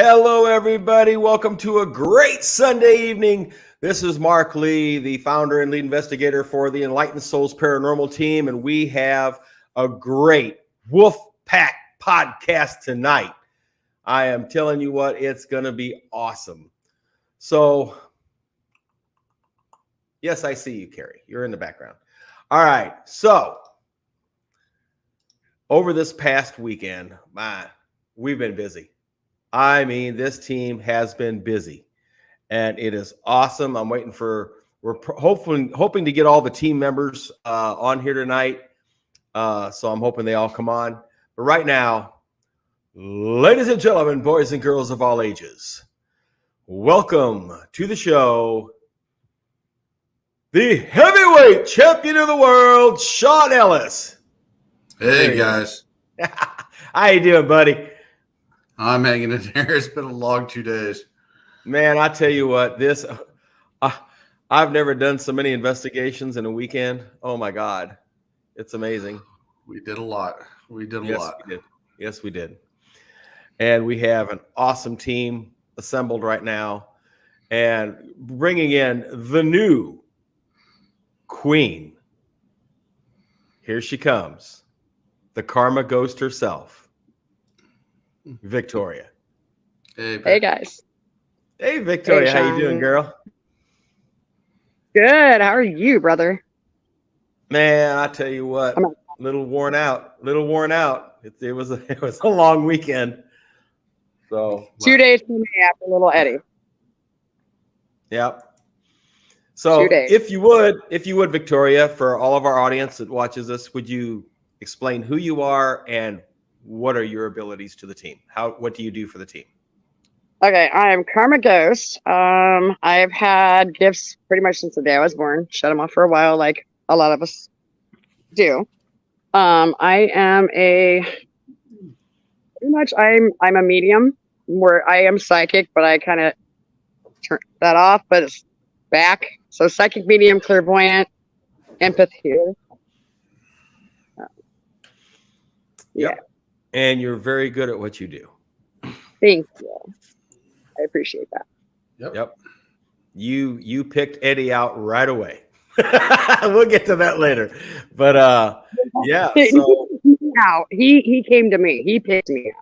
Hello, everybody. Welcome to a great Sunday evening. This is Mark Lee, the founder and lead investigator for the Enlightened Souls Paranormal team, and we have a great Wolf Pack podcast tonight. I am telling you what, it's going to be awesome. So, yes, I see you, Carrie. You're in the background. All right. So, over this past weekend, we've been busy. I mean, this team has been busy, and it is awesome. We're hoping to get all the team members on here tonight. So I'm hoping they all come on. But right now, ladies and gentlemen, boys and girls of all ages, welcome to the show, the heavyweight champion of the world, Sean Ellis. Hey, guys. How you doing, buddy? I'm hanging in there. It's been a long 2 days. Man, I tell you what, I've never done so many investigations in a weekend. Oh my God. It's amazing. We did a lot. We did. Yes, we did. And we have an awesome team assembled right now and bringing in the new queen. Here she comes. The Karma Ghost herself. Victoria. Hey guys. Hey Victoria, how you doing, girl? Good. How are you, brother? Man, I tell you what, little worn out. It was a long weekend. So 2 days for me after little Eddie. Yep. So if you would, Victoria, for all of our audience that watches us, would you explain who you are and what are your abilities to the team? What do you do for the team? Okay, I am Karma Ghost. I've had gifts pretty much since the day I was born. Shut them off for a while, like a lot of us do. I'm a medium where I am psychic, but I kind of turn that off, but it's back. So psychic, medium, clairvoyant, empath here. Yeah. And you're very good at what you do. Thank you. I appreciate that. Yep. You picked Eddie out right away. We'll get to that later. But yeah. So now he came to me. He picked me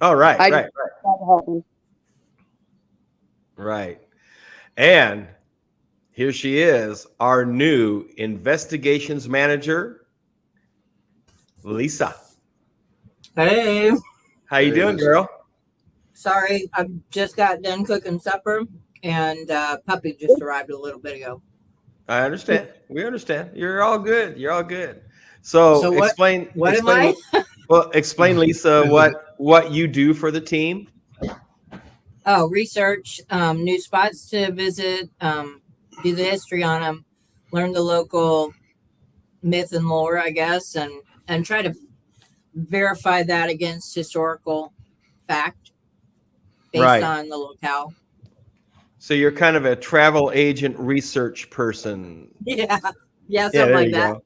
out. Oh, right. And here she is, our new investigations manager, Lisa. Hey. How you doing, girl? Sorry, I just got done cooking supper, and puppy just arrived a little bit ago. I understand. We understand. You're all good. So explain. Explain, Lisa, what you do for the team. Oh, research new spots to visit, do the history on them, learn the local myth and lore, I guess, and try to verify that against historical fact based on the locale. So you're kind of a travel agent research person. Yeah, something like that. Go.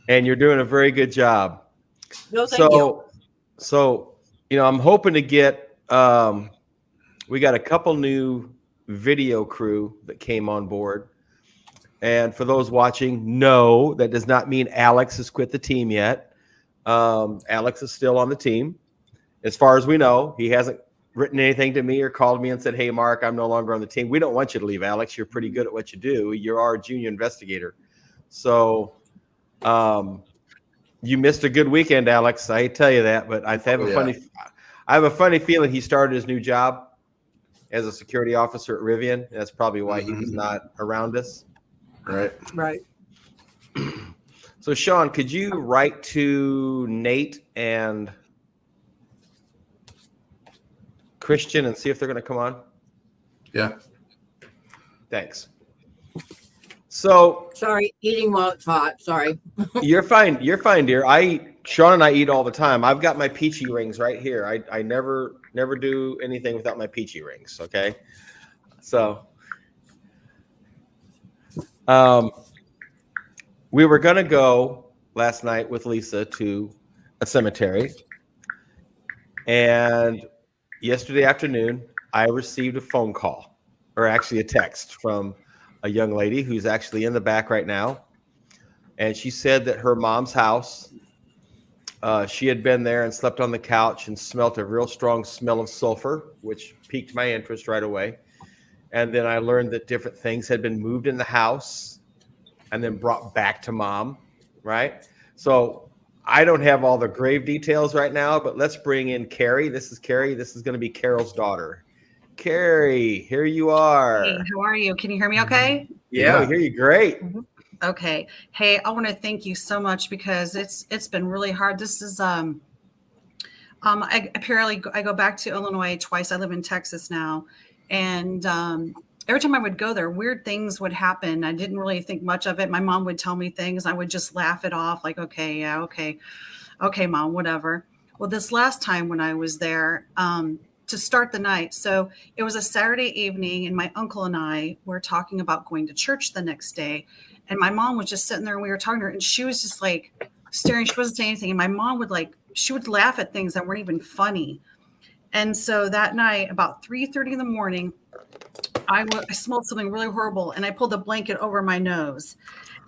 And you're doing a very good job. No, thank you. So I'm hoping to get. We got a couple new video crew that came on board, and for those watching, no, that does not mean Alex has quit the team yet. Alex is still on the team. As far as we know, he hasn't written anything to me or called me and said, "Hey, Mark, I'm no longer on the team." We don't want you to leave, Alex. You're pretty good at what you do. You're our junior investigator. So you missed a good weekend, Alex. I tell you that, but I have a funny feeling he started his new job as a security officer at Rivian. That's probably why he was not around us. Right. So, Sean, could you write to Nate and Christian and see if they're going to come on? Yeah. Thanks. So, sorry, eating while it's hot. Sorry. You're fine, dear. Sean and I eat all the time. I've got my peachy rings right here. I never do anything without my peachy rings. Okay. So, we were going to go last night with Lisa to a cemetery, and yesterday afternoon, I received a phone call, or actually a text from a young lady who's actually in the back right now. And she said that her mom's house, she had been there and slept on the couch and smelt a real strong smell of sulfur, which piqued my interest right away. And then I learned that different things had been moved in the house and then brought back to mom, right? So I don't have all the grave details right now, but let's bring in Carrie. This is Carrie. This is going to be Carol's daughter. Carrie, here you are. Hey, how are you? Can you hear me okay? Yeah, we hear you great. Okay. Hey, I want to thank you so much because it's been really hard. This is I go back to Illinois twice. I live in Texas now. And every time I would go there, weird things would happen. I didn't really think much of it. My mom would tell me things. I would just laugh it off like, okay, yeah, okay. Okay, mom, whatever. Well, this last time when I was there, to start the night. So it was a Saturday evening and my uncle and I were talking about going to church the next day. And my mom was just sitting there and we were talking to her and she was just like staring. She wasn't saying anything. And my mom she would laugh at things that weren't even funny. And so that night, about 3:30 in the morning, I smelled something really horrible and I pulled the blanket over my nose.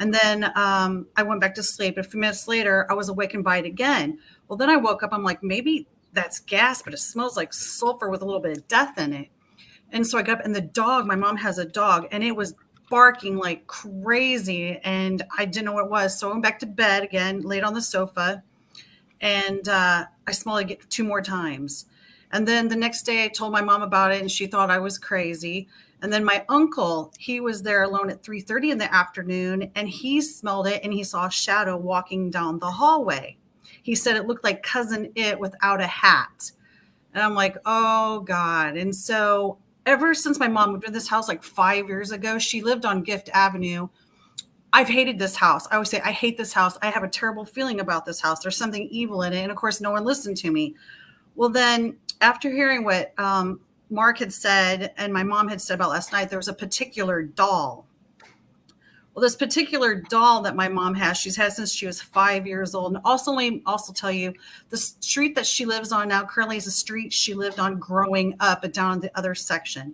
And then I went back to sleep. A few minutes later, I was awakened by it again. Well, then I woke up. I'm like, maybe that's gas, but it smells like sulfur with a little bit of death in it. And so I got up and the dog, my mom has a dog, and it was barking like crazy. And I didn't know what it was. So I went back to bed again, laid on the sofa, and I smelled it 2 more times. And then the next day I told my mom about it and she thought I was crazy. And then my uncle, he was there alone at 3:30 in the afternoon and he smelled it and he saw a shadow walking down the hallway. He said it looked like Cousin It without a hat. And I'm like, oh God. And so ever since my mom moved to this house like 5 years ago, she lived on Gift Avenue. I've hated this house. I always say, I hate this house. I have a terrible feeling about this house. There's something evil in it. And of course, no one listened to me. Well, then after hearing what Mark had said and my mom had said about last night, there was a particular doll. Well, this particular doll that my mom has, she's had since she was 5 years old. And also tell you, the street that she lives on now currently is a street she lived on growing up and down the other section.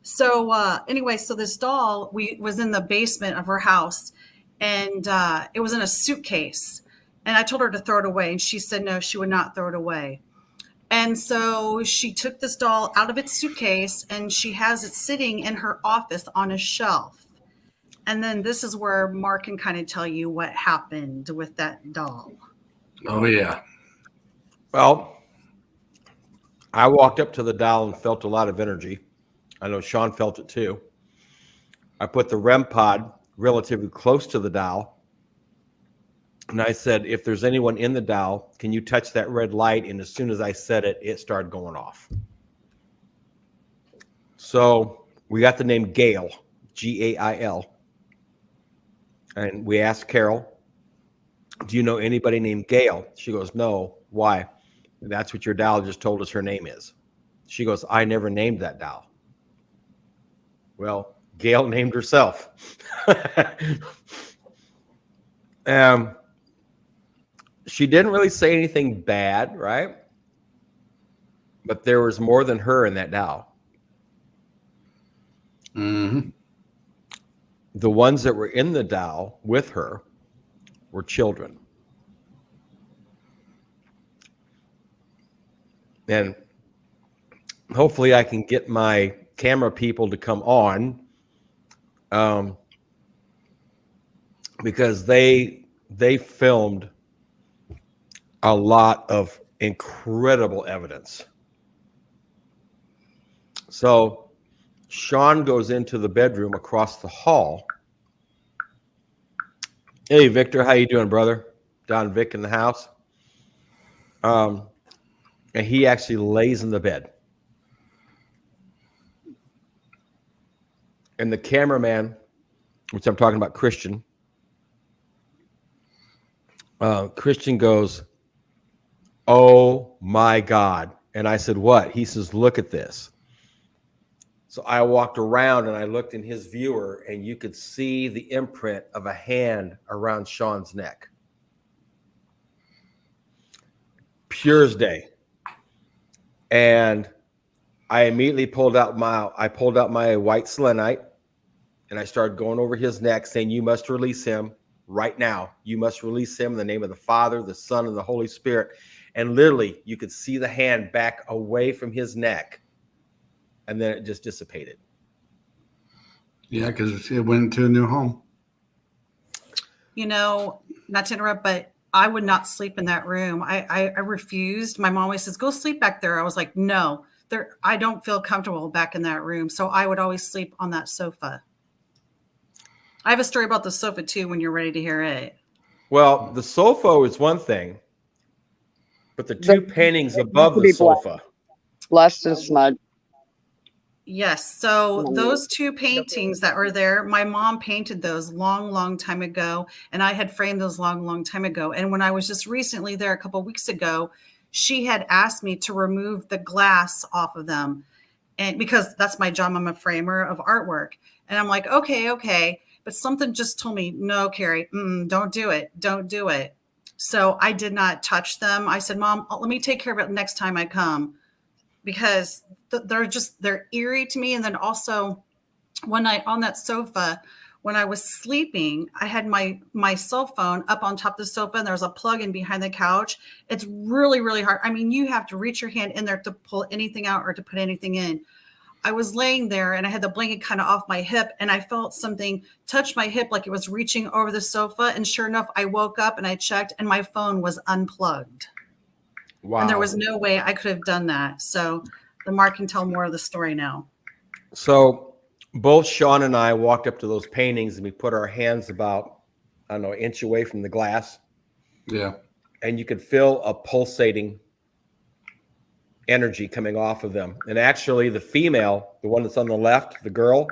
So anyway, so this doll was in the basement of her house and it was in a suitcase. And I told her to throw it away. And she said, no, she would not throw it away. And so she took this doll out of its suitcase and she has it sitting in her office on a shelf. And then this is where Mark can kind of tell you what happened with that doll. Oh, yeah. Well, I walked up to the doll and felt a lot of energy. I know Sean felt it too. I put the REM pod relatively close to the doll. And I said, if there's anyone in the doll, can you touch that red light? And as soon as I said it, it started going off. So we got the name Gail, Gail. And we asked Carol, do you know anybody named Gail? She goes, no. Why? That's what your doll just told us her name is. She goes, I never named that doll. Well, Gail named herself. She didn't really say anything bad, right? But there was more than her in that doll. Mm-hmm. The ones that were in the doll with her were children. And hopefully I can get my camera people to come on because they filmed a lot of incredible evidence. So Sean goes into the bedroom across the hall. Hey, Victor, how you doing, brother? Don Vic in the house. And he actually lays in the bed. And the cameraman, which I'm talking about Christian, Christian goes, oh my God. And I said, what? He says, look at this. So I walked around and I looked in his viewer and you could see the imprint of a hand around Sean's neck. Pure as day. And I immediately pulled out my white selenite, and I started going over his neck, saying, "You must release him right now. You must release him in the name of the Father, the Son, and the Holy Spirit." And literally, you could see the hand back away from his neck, and then it just dissipated. Yeah, because it went to a new home. You know, not to interrupt, but I would not sleep in that room. I refused. My mom always says, "Go sleep back there." I was like, "No, there. I don't feel comfortable back in that room." So I would always sleep on that sofa. I have a story about the sofa too when you're ready to hear it. Well, the sofa is one thing, but the two paintings above the sofa. Blessed and smudged. Yes. So those two paintings that were there, my mom painted those long time ago, and I had framed those long time ago. And when I was just recently there a couple of weeks ago, she had asked me to remove the glass off of them, and because that's my job, I'm a framer of artwork. And I'm like, okay. But something just told me, no, Carrie, don't do it. Don't do it. So I did not touch them. I said, Mom, let me take care of it next time I come, because they're eerie to me. And then also one night on that sofa, when I was sleeping, I had my cell phone up on top of the sofa, and there was a plug in behind the couch. It's really hard. I mean, you have to reach your hand in there to pull anything out or to put anything in. I was laying there and I had the blanket kind of off my hip, and I felt something touch my hip like it was reaching over the sofa. And sure enough, I woke up and I checked, and my phone was unplugged. Wow. And there was no way I could have done that. So the Mark can tell more of the story now. So both Sean and I walked up to those paintings, and we put our hands about, I don't know, an inch away from the glass. Yeah. And you could feel a pulsating energy coming off of them. And actually the female, the one that's on the left, the girl,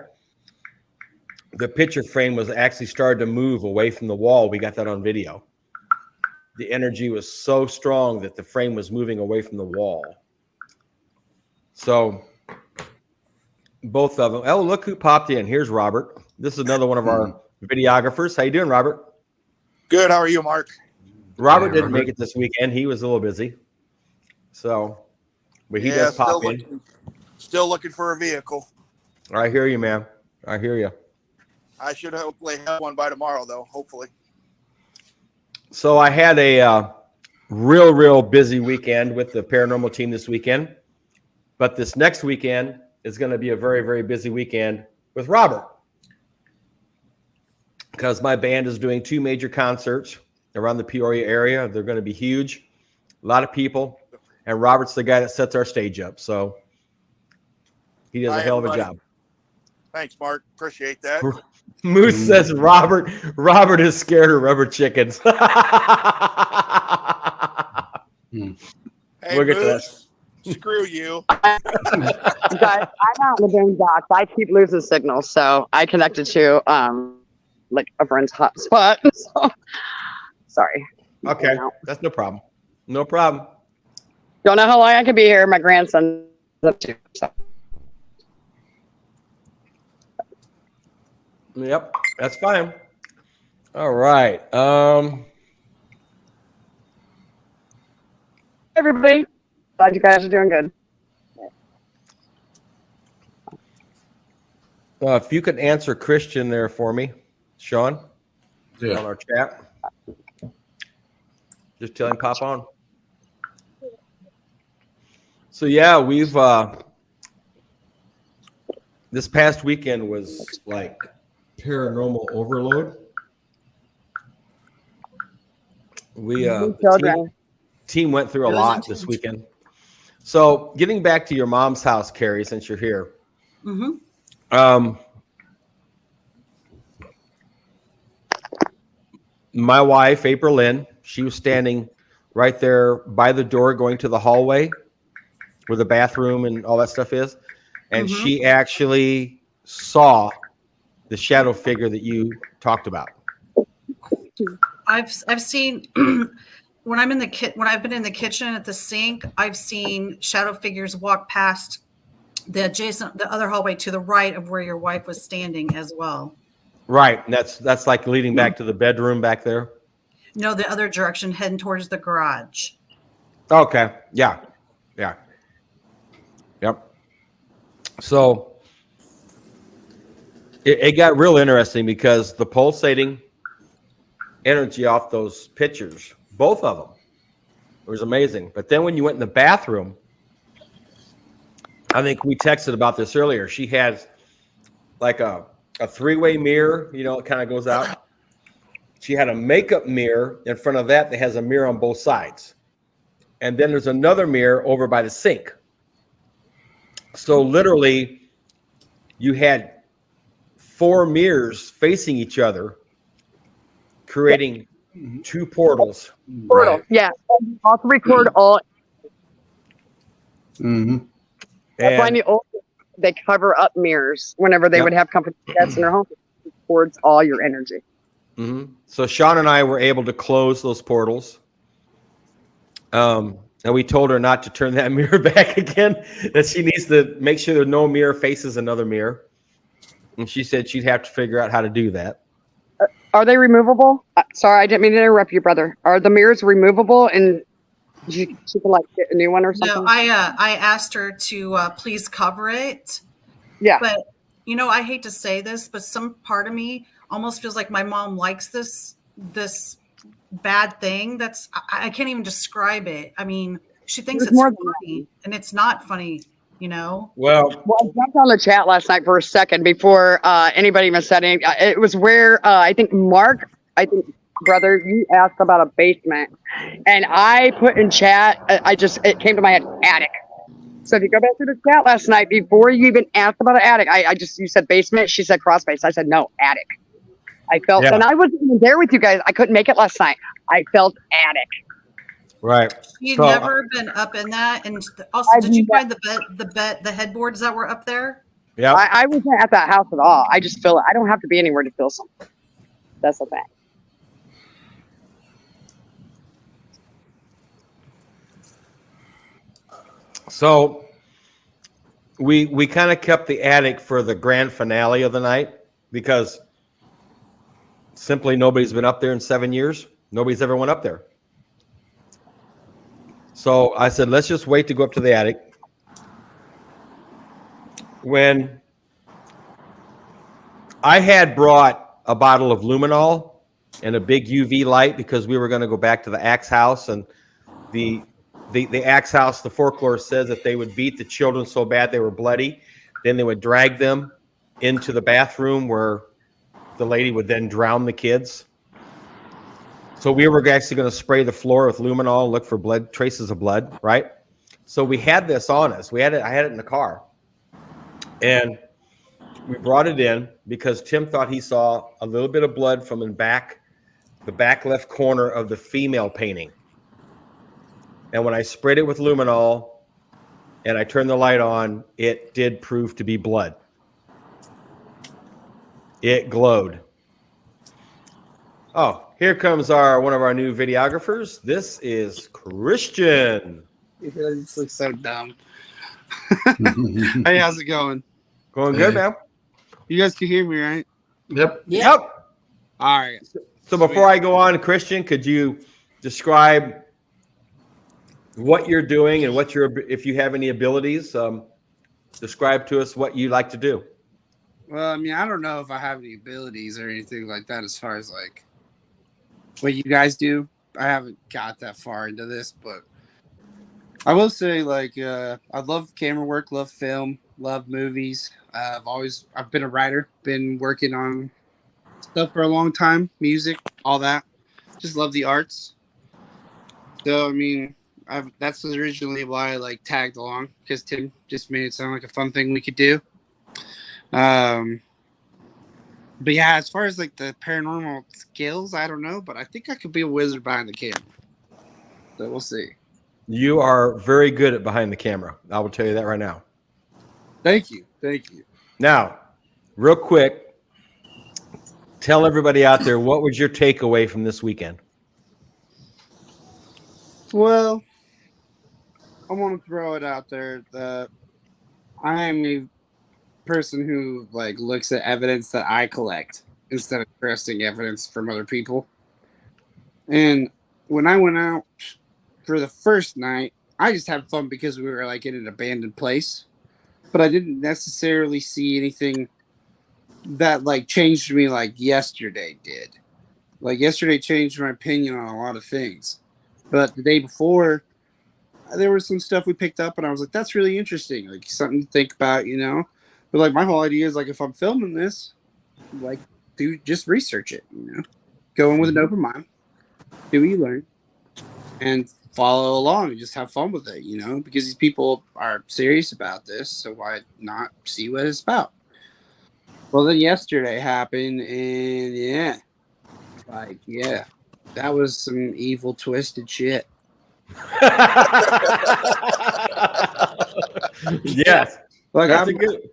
the picture frame was actually started to move away from the wall. We got that on video. The energy was so strong that the frame was moving away from the wall. So both of them. Oh, look who popped in. Here's Robert. This is another one of our videographers. How you doing, Robert? Good. How are you, Mark? Robert Hey, didn't Robert. make it this weekend. He was a little busy. So, but he does pop in. Still looking for a vehicle. I hear you, man. I hear you. I should hopefully have one by tomorrow, though. Hopefully. So I had a real busy weekend with the paranormal team this weekend. But this next weekend is going to be a very busy weekend with Robert, because my band is doing 2 major concerts around the Peoria area. They're going to be huge, a lot of people, and Robert's the guy that sets our stage up. So he does a hell of a job. Thanks, Mark. Appreciate that. Moose says Robert is scared of rubber chickens. Hey, We'll get to that. Moose, screw you. Guys, I'm out in the boondocks. I keep losing signals, so I connected to like a friend's hotspot. So, sorry. Okay, that's no problem. No problem. Don't know how long I could be here. My grandson's up too. So. Yep, that's fine. All right. Everybody, glad you guys are doing good. If you could answer Christian there for me, Sean, on Yeah. our chat. Just tell him pop on. So yeah, we've this past weekend was like paranormal overload. We the team went through a lot this weekend. So getting back to your mom's house, Carrie, since you're here. Mm-hmm. My wife, April Lynn, she was standing right there by the door going to the hallway where the bathroom and all that stuff is. And she actually saw the shadow figure that you talked about. I've seen when I've been in the kitchen at the sink, I've seen shadow figures walk past the other hallway to the right of where your wife was standing as well. Right. And that's like leading back to the bedroom back there. No, the other direction, heading towards the garage. Okay. Yeah. Yep. So it got real interesting because the pulsating energy off those pictures, both of them, it was amazing. But then when you went in the bathroom, I think we texted about this earlier. She had like a three-way mirror, it kind of goes out. She had a makeup mirror in front of that has a mirror on both sides. And then there's another mirror over by the sink. So literally, you had 4 mirrors facing each other, creating 2 portals. Portal. Yeah. All to record all. Mm-hmm. That's why And they cover up mirrors whenever they Yep. would have company guests in their home. It records all your energy. So Sean and I were able to close those portals. And we told her not to turn that mirror back again, that she needs to make sure that no mirror faces another mirror. And she said she'd have to figure out how to do that. Are they removable? Sorry, I didn't mean to interrupt you, brother. Are the mirrors removable and she can like get a new one or something? No, I asked her to please cover it. Yeah. But I hate to say this, but some part of me almost feels like my mom likes this bad thing. I can't even describe it. I mean, she thinks There's it's more than funny, and it's not funny. Well, Well, I jumped on the chat last night for a second before anybody even said anything. It was where I think brother, you asked about a basement, and I put in chat. It came to my head, attic. So if you go back to the chat last night before you even asked about an attic, you said basement. She said cross space. I said no, attic. I felt, Yeah. and I wasn't even there with you guys. I couldn't make it last night. I felt attic. right. You'd So- never been up in that, and also, I've did you ne- find the headboards that were up there? Yeah. I wasn't at that house at all. I just feel it. I don't have to be anywhere to feel something. That's the thing. So we kind of kept the attic for the grand finale of the night because simply nobody's been up there in 7 years. Nobody's ever went up there. So I said, let's just wait to go up to the attic. When I had brought a bottle of luminol and a big UV light because we were going to go back to the Axe house, and the Axe house, the folklore says that they would beat the children so bad they were bloody. Then they would drag them into the bathroom where the lady would then drown the kids. So we were actually going to spray the floor with luminol, look for blood, traces of blood, right? So we had this on us. I had it in the car. And we brought it in because Tim thought he saw a little bit of blood from the back left corner of the female painting. And when I sprayed it with luminol and I turned the light on, it did prove to be blood. It glowed. Oh, here comes one of our new videographers. This is Christian. This looks so dumb. Hey, how's it going? Going good, man. You guys can hear me, right? Yep. Yeah. Yep. All right. So before I go on, Christian, could you describe what you're doing and if you have any abilities, describe to us what you like to do. Well, I mean, I don't know if I have any abilities or anything like that as far as like what you guys do. I haven't got that far into this, but I will say like I love camera work, love film, love movies. I've been a writer, been working on stuff for a long time, music, all that. Just love the arts. So I mean, that's originally why I like tagged along, because Tim just made it sound like a fun thing we could do. But yeah, as far as like the paranormal skills, I don't know, but I think I could be a wizard behind the camera. So we'll see. You are very good at behind the camera. I will tell you that right now. Thank you. Thank you. Now, real quick, tell everybody out there, what was your takeaway from this weekend? Well, I want to throw it out there that I am a person who like looks at evidence that I collect instead of trusting evidence from other people. And when I went out for the first night, I just had fun because we were like in an abandoned place. but I didn't necessarily see anything that like changed me like yesterday did. Like yesterday changed my opinion on a lot of things, but the day before there was some stuff we picked up and I was like, that's really interesting, like something to think about, you know. But like my whole idea is like, if I'm filming this, like, do just research it, you know, go in with an open mind, do what you learn, and follow along and just have fun with it, you know, because these people are serious about this, so why not see what it's about? Well, then yesterday happened, and yeah, like, yeah, that was some evil, twisted shit. Yes, Like, that's a good.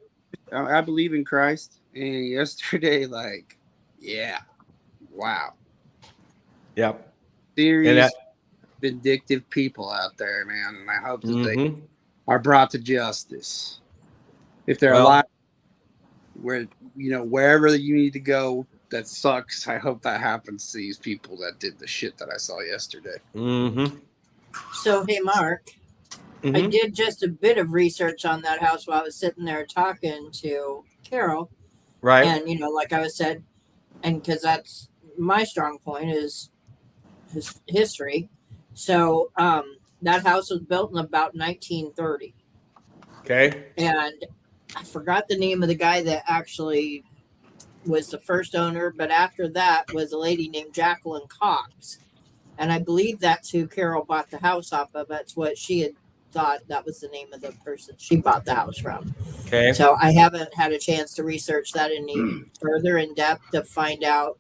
I believe in Christ, and yesterday, like, yeah, wow, Yep. serious, And that. vindictive people out there, man, and I hope that they Mhm. are brought to justice if they're Well, alive. Where, you know, wherever you need to go, that sucks. I hope that happens to these people that did the shit that I saw yesterday. Mm-hmm. So, hey, Mark, I did just a bit of research on that house while I was sitting there talking to Carol. Right. And, you know, like I was said, and because that's my strong point is history. So, that house was built in about 1930. Okay. And I forgot the name of the guy that actually was the first owner, but after that was a lady named Jacqueline Cox. And I believe that's who Carol bought the house off of. That's what she had thought that was the name of the person she bought the house from. Okay. So I haven't had a chance to research that any further in depth to find out,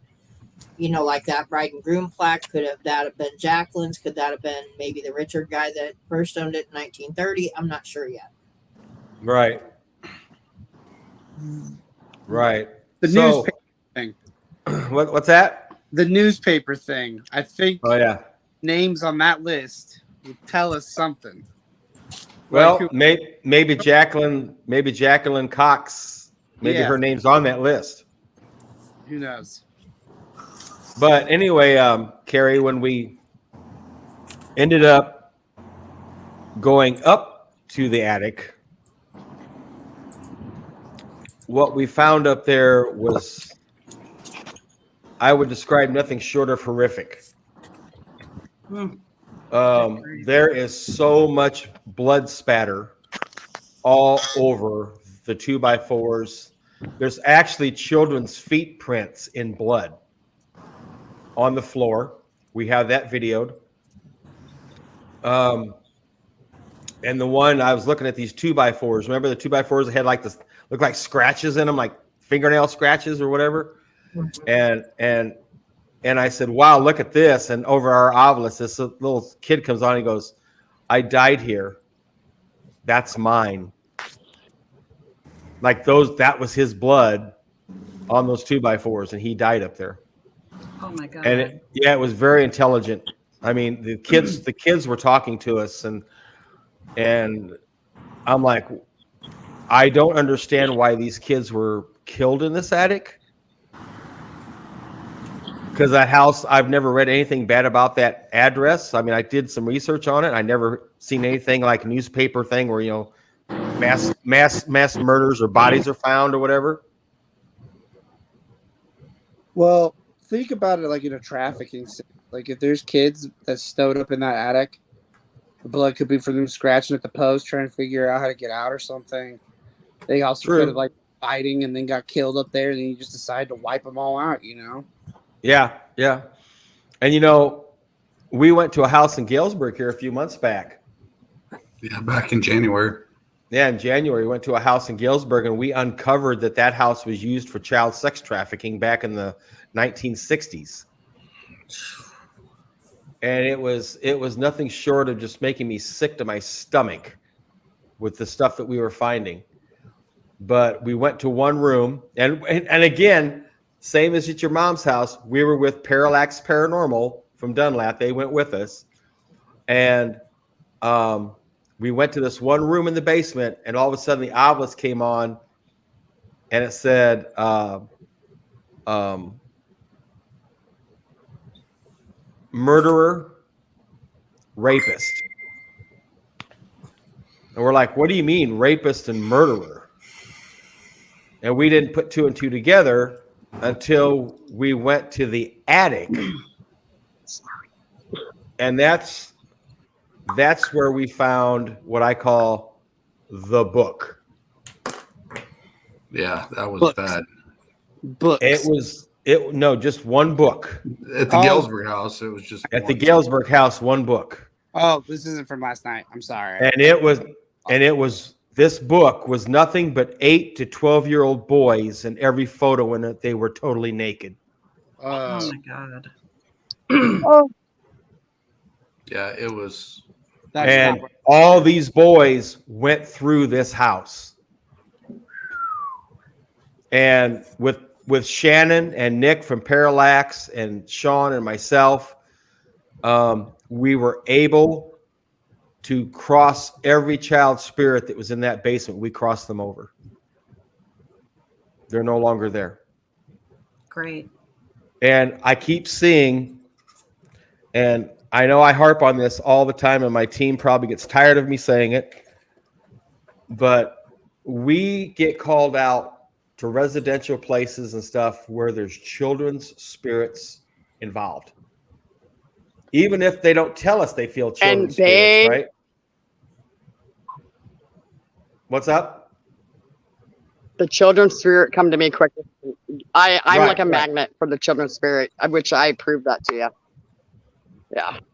you know, like that bride and groom plaque. Could have that have been Jacqueline's? Could that have been maybe the Richard guy that first owned it in 1930? I'm not sure yet. Right. Right. The So, newspaper thing. what's that? The newspaper thing. I think Oh yeah. names on that list will tell us something. Well, Like maybe Jacqueline Cox. Maybe Yeah. her name's on that list. who knows? But anyway, Carrie, when we ended up going up to the attic, what we found up there was, I would describe nothing short of horrific. There is so much blood spatter all over the 2x4s. There's actually children's feet prints in blood on the floor. We have that videoed. And the one I was looking at, these 2x4s. Remember the 2x4s that had like this, look like scratches in them, like fingernail scratches or whatever. And I said, wow, look at this. And over our obelisk, this little kid comes on and he goes, I died here. That's mine. Like that was his blood on those 2x4s, and he died up there. Oh my God. And it was very intelligent. I mean, the kids were talking to us, and I'm like, I don't understand why these kids were killed in this attic. Because that house, I've never read anything bad about that address. I mean, I did some research on it. I never seen anything like a newspaper thing where, you know, mass murders or bodies are found or whatever. Well, think about it like in a trafficking scene. Like if there's kids that's stowed up in that attic, the blood could be from them scratching at the post, trying to figure out how to get out or something. They also True. could have like fighting and then got killed up there, and then you just decide to wipe them all out, you know? Yeah, yeah. And, you know, we went to a house in Galesburg here a few months back. Yeah, back in January. Yeah, in January, we went to a house in Galesburg, and we uncovered that house was used for child sex trafficking back in the 1960s. And it was nothing short of just making me sick to my stomach with the stuff that we were finding. But we went to one room, and again, same as at your mom's house, we were with Parallax Paranormal from Dunlap. They went with us, and we went to this one room in the basement, and all of a sudden the obelisk came on, and it said, murderer, rapist. And we're like, what do you mean rapist and murderer? And we didn't put two and two together until we went to the attic. And that's where we found what I call the book. Yeah, that was Books. bad. Books. No, just one book. At the Oh. Galesburg house, it was just At the one. Galesburg house, one book. Oh, this isn't from last night. I'm sorry. And it was this book was nothing but 8 to 12-year-old boys, and every photo in it, they were totally naked. Oh my God. Oh, Yeah, it was. That's And not- all these boys went through this house. And with Shannon and Nick from Parallax and Sean and myself, we were able to cross every child's spirit that was in that basement. We crossed them over. They're no longer there. Great. And I keep seeing, and I know I harp on this all the time, and my team probably gets tired of me saying it, but we get called out to residential places and stuff where there's children's spirits involved. Even if they don't tell us they feel children's spirits, right? What's up? the children's spirit come to me quickly. I'm Right, like a right. magnet for the children's spirit, which I proved that to you.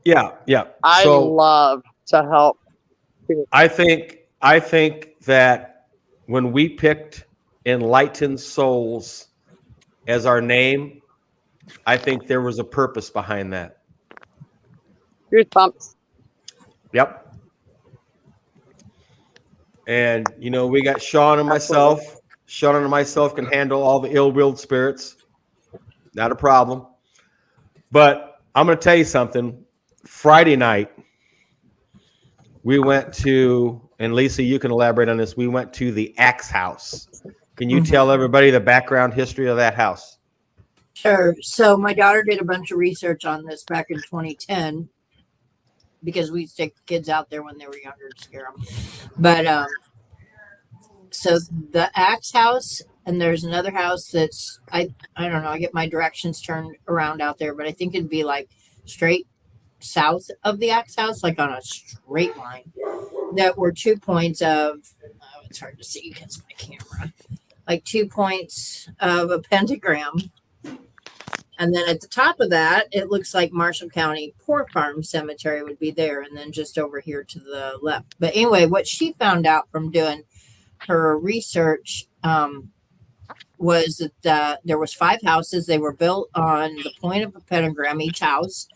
Yeah. Yeah. I So love to help. I think that when we picked Enlightened Souls as our name, I think there was a purpose behind that. Goosebumps. Yep. And we got Sean and myself. Sean and myself can handle all the ill-willed spirits. Not a problem. But I'm going to tell you something. Friday night, we went to, and Lisa, you can elaborate on this. We went to the Axe House. Can you tell everybody the background history of that house? Sure. So my daughter did a bunch of research on this back in 2010 because we used to take the kids out there when they were younger to scare them. But so the Axe House, and there's another house that's I don't know. I get my directions turned around out there, but I think it'd be like straight south of the Axe House, like on a straight line. That were 2 points of. Oh, it's hard to see against my camera. Like 2 points of a pentagram. And then at the top of that, it looks like Marshall County Poor Farm Cemetery would be there. And then just over here to the left. But anyway, what she found out from doing her research was that there was 5 houses. They were built on the point of a pentagram, each house.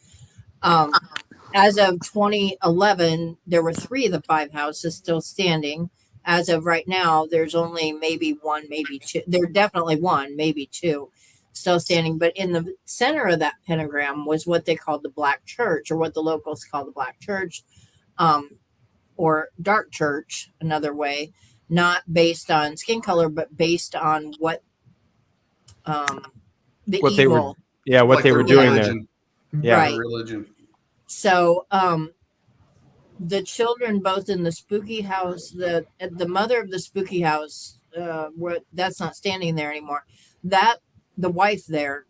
As of 2011, there were 3 of the 5 houses still standing. As of right now, there's only maybe 1, maybe 2. There's definitely 1, maybe 2 still standing. But in the center of that pentagram was what they called the Black Church, or what the locals call the Black Church, or Dark Church, another way, not based on skin color, but based on what the What evil. they were, yeah, what Like they their were doing religion. there. Yeah. Right. Religion. So the children both in the spooky house, the mother of the spooky house, that's not standing there anymore. That the wife there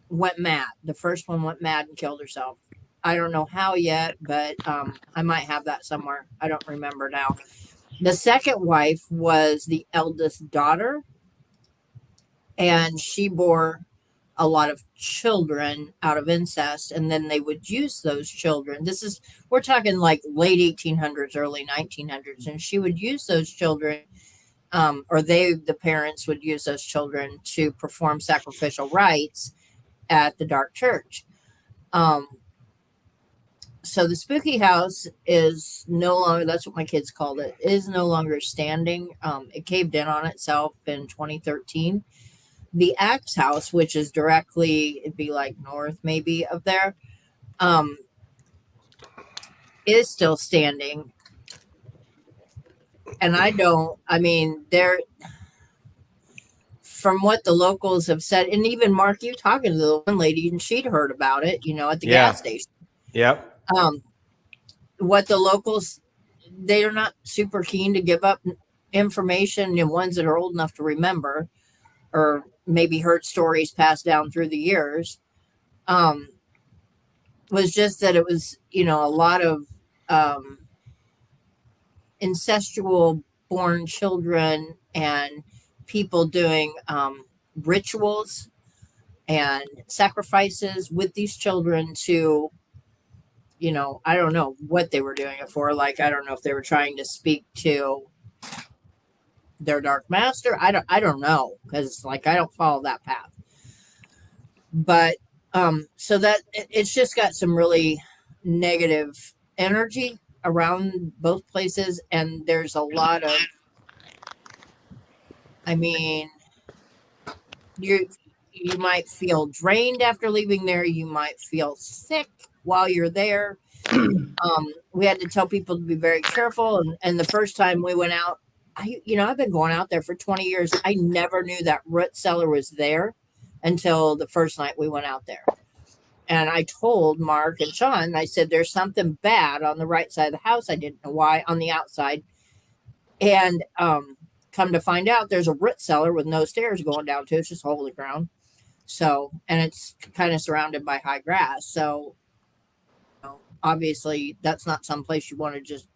went mad. The first one went mad and killed herself. I don't know how yet, but I might have that somewhere. I don't remember now. The second wife was the eldest daughter, and she bore a lot of children out of incest, and then they would use those children. We're talking like late 1800s, early 1900s, and she would use those children, or the parents would use those children to perform sacrificial rites at the Dark Church. So the spooky house is no longer, that's what my kids called it, is no longer standing. It caved in on itself in 2013. The Axe House, which is directly, it'd be like north maybe of there, is still standing. And from what the locals have said, and even Mark, you talking to the one lady, and she'd heard about it, at the Yeah. gas station. Yep. What the locals they are not super keen to give up information, and ones that are old enough to remember, or maybe heard stories passed down through the years. Was just that it was, you know, a lot of incestual born children and people doing rituals and sacrifices with these children to, you know, I don't know what they were doing it for. Like, I don't know if they were trying to speak to their dark master. I don't know, because like I don't follow that path. But so that it's just got some really negative energy around both places, and there's a lot of, I mean, you might feel drained after leaving there. You might feel sick while you're there. We had to tell people to be very careful. And the first time we went out, I've been going out there for 20 years. I never knew that root cellar was there until the first night we went out there. And I told Mark and Sean, I said, there's something bad on the right side of the house. I didn't know why on the outside. And come to find out, there's a root cellar with no stairs going down to it. It's just a hole in the ground. So, and it's kind of surrounded by high grass. So, obviously, that's not some place you want to just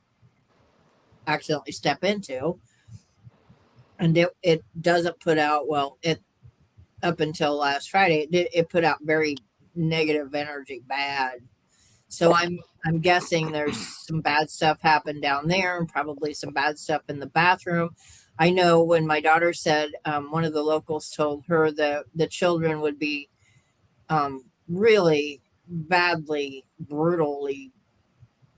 accidentally step into. And it doesn't put out, well, it up until last Friday, it put out very negative energy, bad. So I'm guessing there's some bad stuff happened down there, and probably some bad stuff in the bathroom. I know when my daughter said, one of the locals told her that the children would be really badly, brutally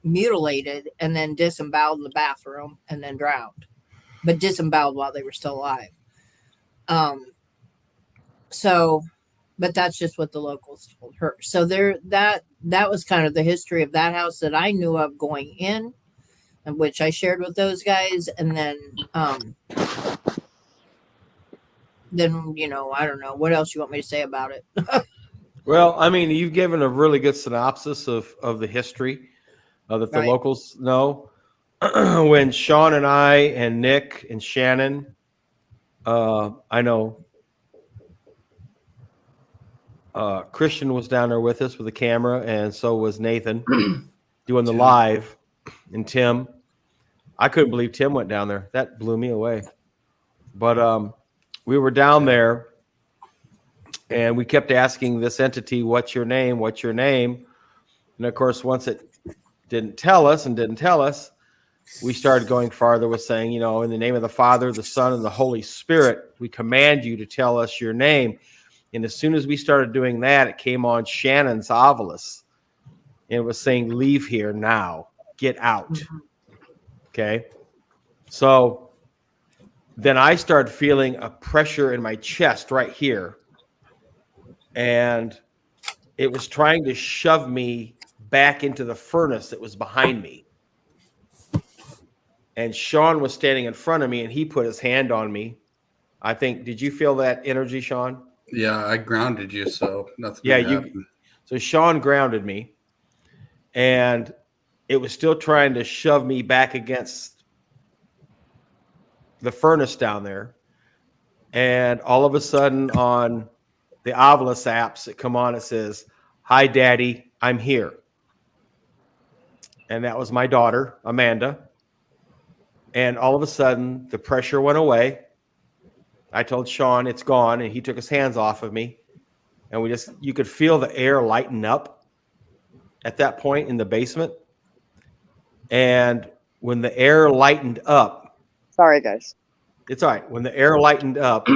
mutilated and then disemboweled in the bathroom and then drowned, but disemboweled while they were still alive. But that's just what the locals told her. So that was kind of the history of that house that I knew of going in, and which I shared with those guys. And then I don't know what else you want me to say about it. Well, I mean, you've given a really good synopsis of the history that the Right. locals know. When Sean and I and Nick and Shannon, I know Christian was down there with us with the camera, and so was Nathan doing the live, and Tim. I couldn't believe Tim went down there. That blew me away. But we were down there, and we kept asking this entity, "What's your name? What's your name?" And of course, once it didn't tell us, we started going farther with saying, in the name of the Father, the Son, and the Holy Spirit, we command you to tell us your name. And as soon as we started doing that, it came on Shannon's Ovilus. And it was saying, leave here now. Get out. Mm-hmm. Okay. So then I started feeling a pressure in my chest right here. And it was trying to shove me back into the furnace that was behind me. And Sean was standing in front of me, and he put his hand on me. I think, did you feel that energy, Sean? Yeah, I grounded you, so nothing. Yeah, so Sean grounded me, and it was still trying to shove me back against the furnace down there. And all of a sudden, on the Ovilus apps that come on, it says, "Hi, Daddy, I'm here." And that was my daughter, Amanda. And all of a sudden, the pressure went away. I told Sean it's gone, and he took his hands off of me. And you could feel the air lighten up at that point in the basement. And when the air lightened up. Sorry, guys. It's all right. When the air lightened up,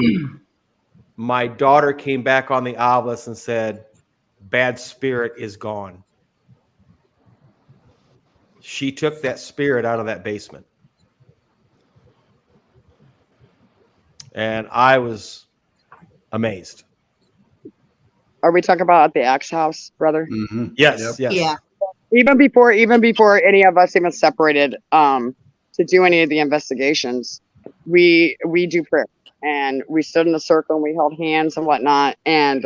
my daughter came back on the Ovilus and said, "Bad spirit is gone." She took that spirit out of that basement. And I was amazed. Are we talking about at the Axe House, brother? Mm-hmm. Yes, Yep. yes. Yeah. Even before any of us even separated to do any of the investigations, we do prayer, and we stood in a circle and we held hands and whatnot. And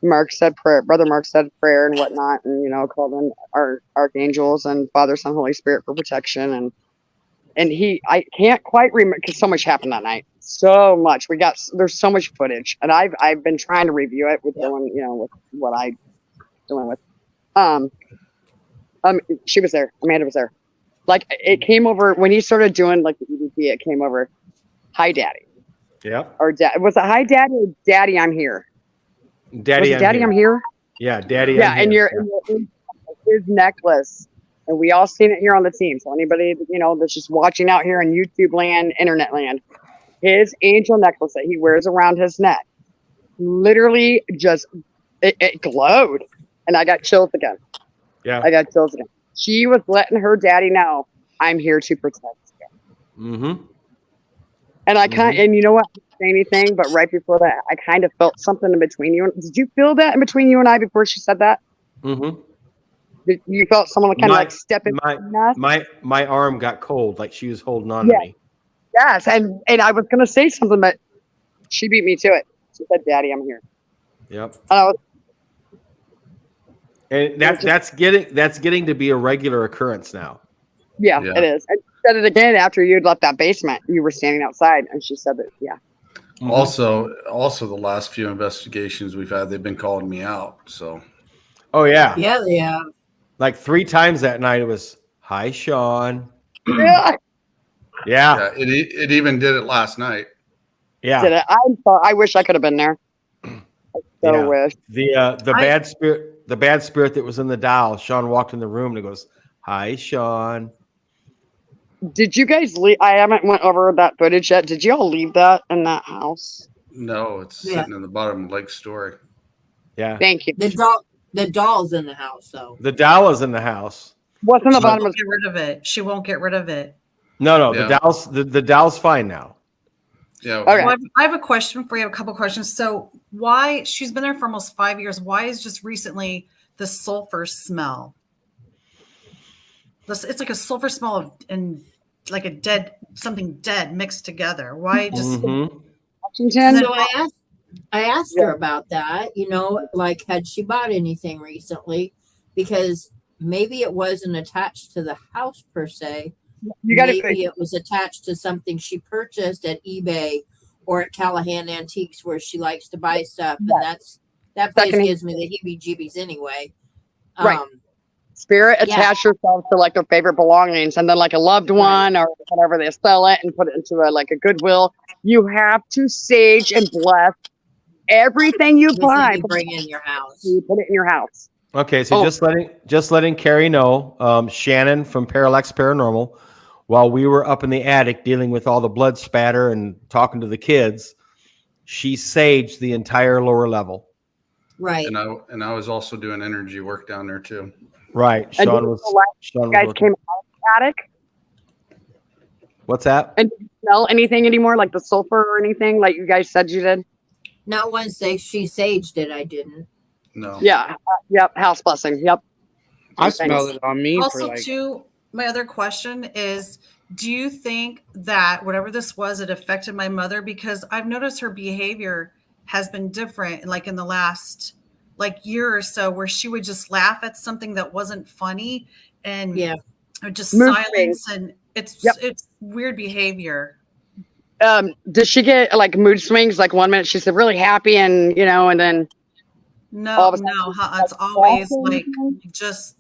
Mark said prayer. Brother Mark said prayer and whatnot, and called in our archangels and Father, Son, Holy Spirit for protection. And I can't quite remember because so much happened that night. So much. There's so much footage, and I've been trying to review it with doing with what I doing with. She was there. Amanda was there. Like it came over when he started doing like the EVP. It came over. Hi, Daddy. Yep. Or was it Hi, Daddy or Daddy? I'm here. Daddy, I'm here. Yeah, Daddy. Yeah, I'm and here. his necklace, and we all seen it here on the team. So anybody that's just watching out here in YouTube land, internet land, his angel necklace that he wears around his neck, literally just it glowed, and I got chills again. Yeah. I got chills again. She was letting her daddy know, I'm here to protect you. Mm-hmm. And I and you know what? I didn't say anything, but right before that, I kind of felt something in between you. Did you feel that in between you and I before she said that? Mm-hmm. Did you felt someone kind of like step in? My arm got cold, like she was holding on to me. Yes, and I was gonna say something, but she beat me to it. She said, "Daddy, I'm here." Yep. And I was, And that's getting to be a regular occurrence now. yeah, Yeah. it is. And she said it again after you'd left that basement. You were standing outside, and she said that. Yeah. Mm-hmm. Also, the last few investigations we've had, they've been calling me out. So, Oh yeah. Yeah, they have. Like 3 times that night it was, "Hi, Sean." Yeah. Yeah. yeah, it even did it last night. Yeah. Did it? I'm sorry. I wish I could have been there. I so Yeah. wish. The bad spirit that was in the doll. Sean walked in the room and he goes, "Hi, Sean." Did you guys leave? I haven't went over that footage yet. Did you all leave that in that house? No, it's Yeah. sitting in the bottom of the lake story. Yeah. Thank you. The doll's in the house, though. The doll is in the house. What's in the She bottom of won't get rid of it. She won't get rid of it. No, Yeah. the doll's fine now. Yeah. Okay. Well, I have a question for you. A couple questions. So, why she's been there for almost 5 years? Why is just recently the sulfur smell? It's like a sulfur smell of and like something dead mixed together. Why just? Mhm. Washington? So I asked her about that, like had she bought anything recently, because maybe it wasn't attached to the house per se. You got Maybe to. it was attached to something she purchased at eBay or at Callahan Antiques where she likes to buy stuff. And that place Secondhand. gives me the heebie-jeebies anyway. Right. Spirit Yeah. attach yourself to like their favorite belongings, and then like a loved one or whatever, they sell it and put it into a Goodwill. You have to sage and bless everything you Everything buy. you bring in your house. You put it in your house. Okay, so Oh. just letting Carrie know, Shannon from Parallax Paranormal, while we were up in the attic dealing with all the blood spatter and talking to the kids, she saged the entire lower level. Right. And I was also doing energy work down there too. Right. And Sean did was. the last Sean was guys working. came out of the attic, What's that? and did you smell anything anymore, like the sulfur or anything, like you guys said you did? Not once she saged it, I didn't. No. Yeah. Yep. House blessing. Yep. I Thanks. smelled it on me for Also, like too, my other question is, do you think that whatever this was, it affected my mother? Because I've noticed her behavior has been different, like in the last year or so, where she would just laugh at something that wasn't funny and Yeah. or just Mood silence, and it's weird behavior. Does she get like mood swings? Like 1 minute she's really happy, and and then No, all of a sudden no, she's, it's always like, just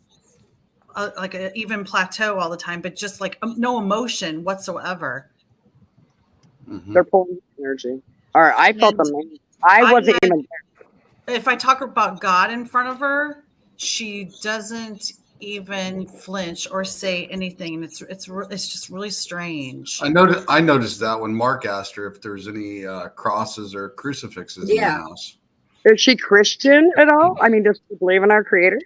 like an even plateau all the time, but just no emotion whatsoever. Mhm. they're pulling energy. All right, I felt And amazing. I wasn't had- even. If I talk about God in front of her, she doesn't even flinch or say anything, and it's just really strange. I noticed that when Mark asked her if there's any crosses or crucifixes in the Yeah. house. Is she Christian at all? I mean, does she believe in our Creator?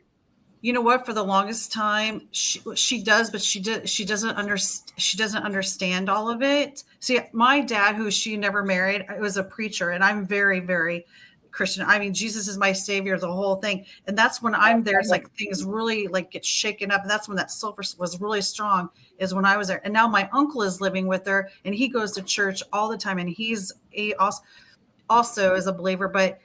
You know what? For the longest time, she does, but she doesn't understand all of it. See, my dad, who she never married, was a preacher, and I'm very, very Christian. I mean, Jesus is my savior, the whole thing. And that's when I'm there. It's like things really get shaken up. And that's when that sulfur was really strong, is when I was there. And now my uncle is living with her, and he goes to church all the time. And he also is a believer. But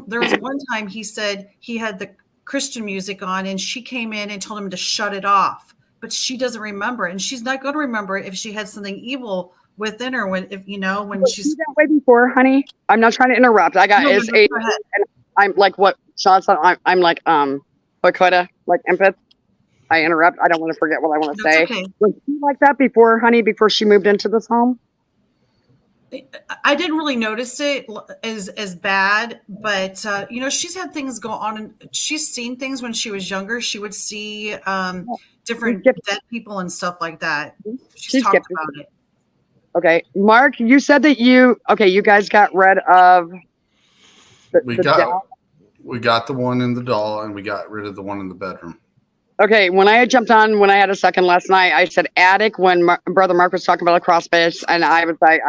There was one time he said he had the Christian music on, and she came in and told him to shut it off. But she doesn't remember it, and she's not going to remember it if she had something evil within her. When Was she's she that way before, honey? I'm not trying to interrupt. I got No, is no, a go ahead. and I'm like what Sean said. I'm like Lakota, like empath. I interrupt. I don't want to forget what I want to That's say. okay. Was she like that before, honey? Before she moved into this home? I didn't really notice it as bad, but she's had things go on, and she's seen things when she was younger. She would see different She's dead people and stuff like that. She's She's talked gifted. about it. Okay, Mark, you said that you guys got rid of We the got doll. we got the one in the doll, and we got rid of the one in the bedroom. Okay, when I had jumped on, when I had a second last night, I said attic when Brother Mark was talking about a crawl space, and I was like,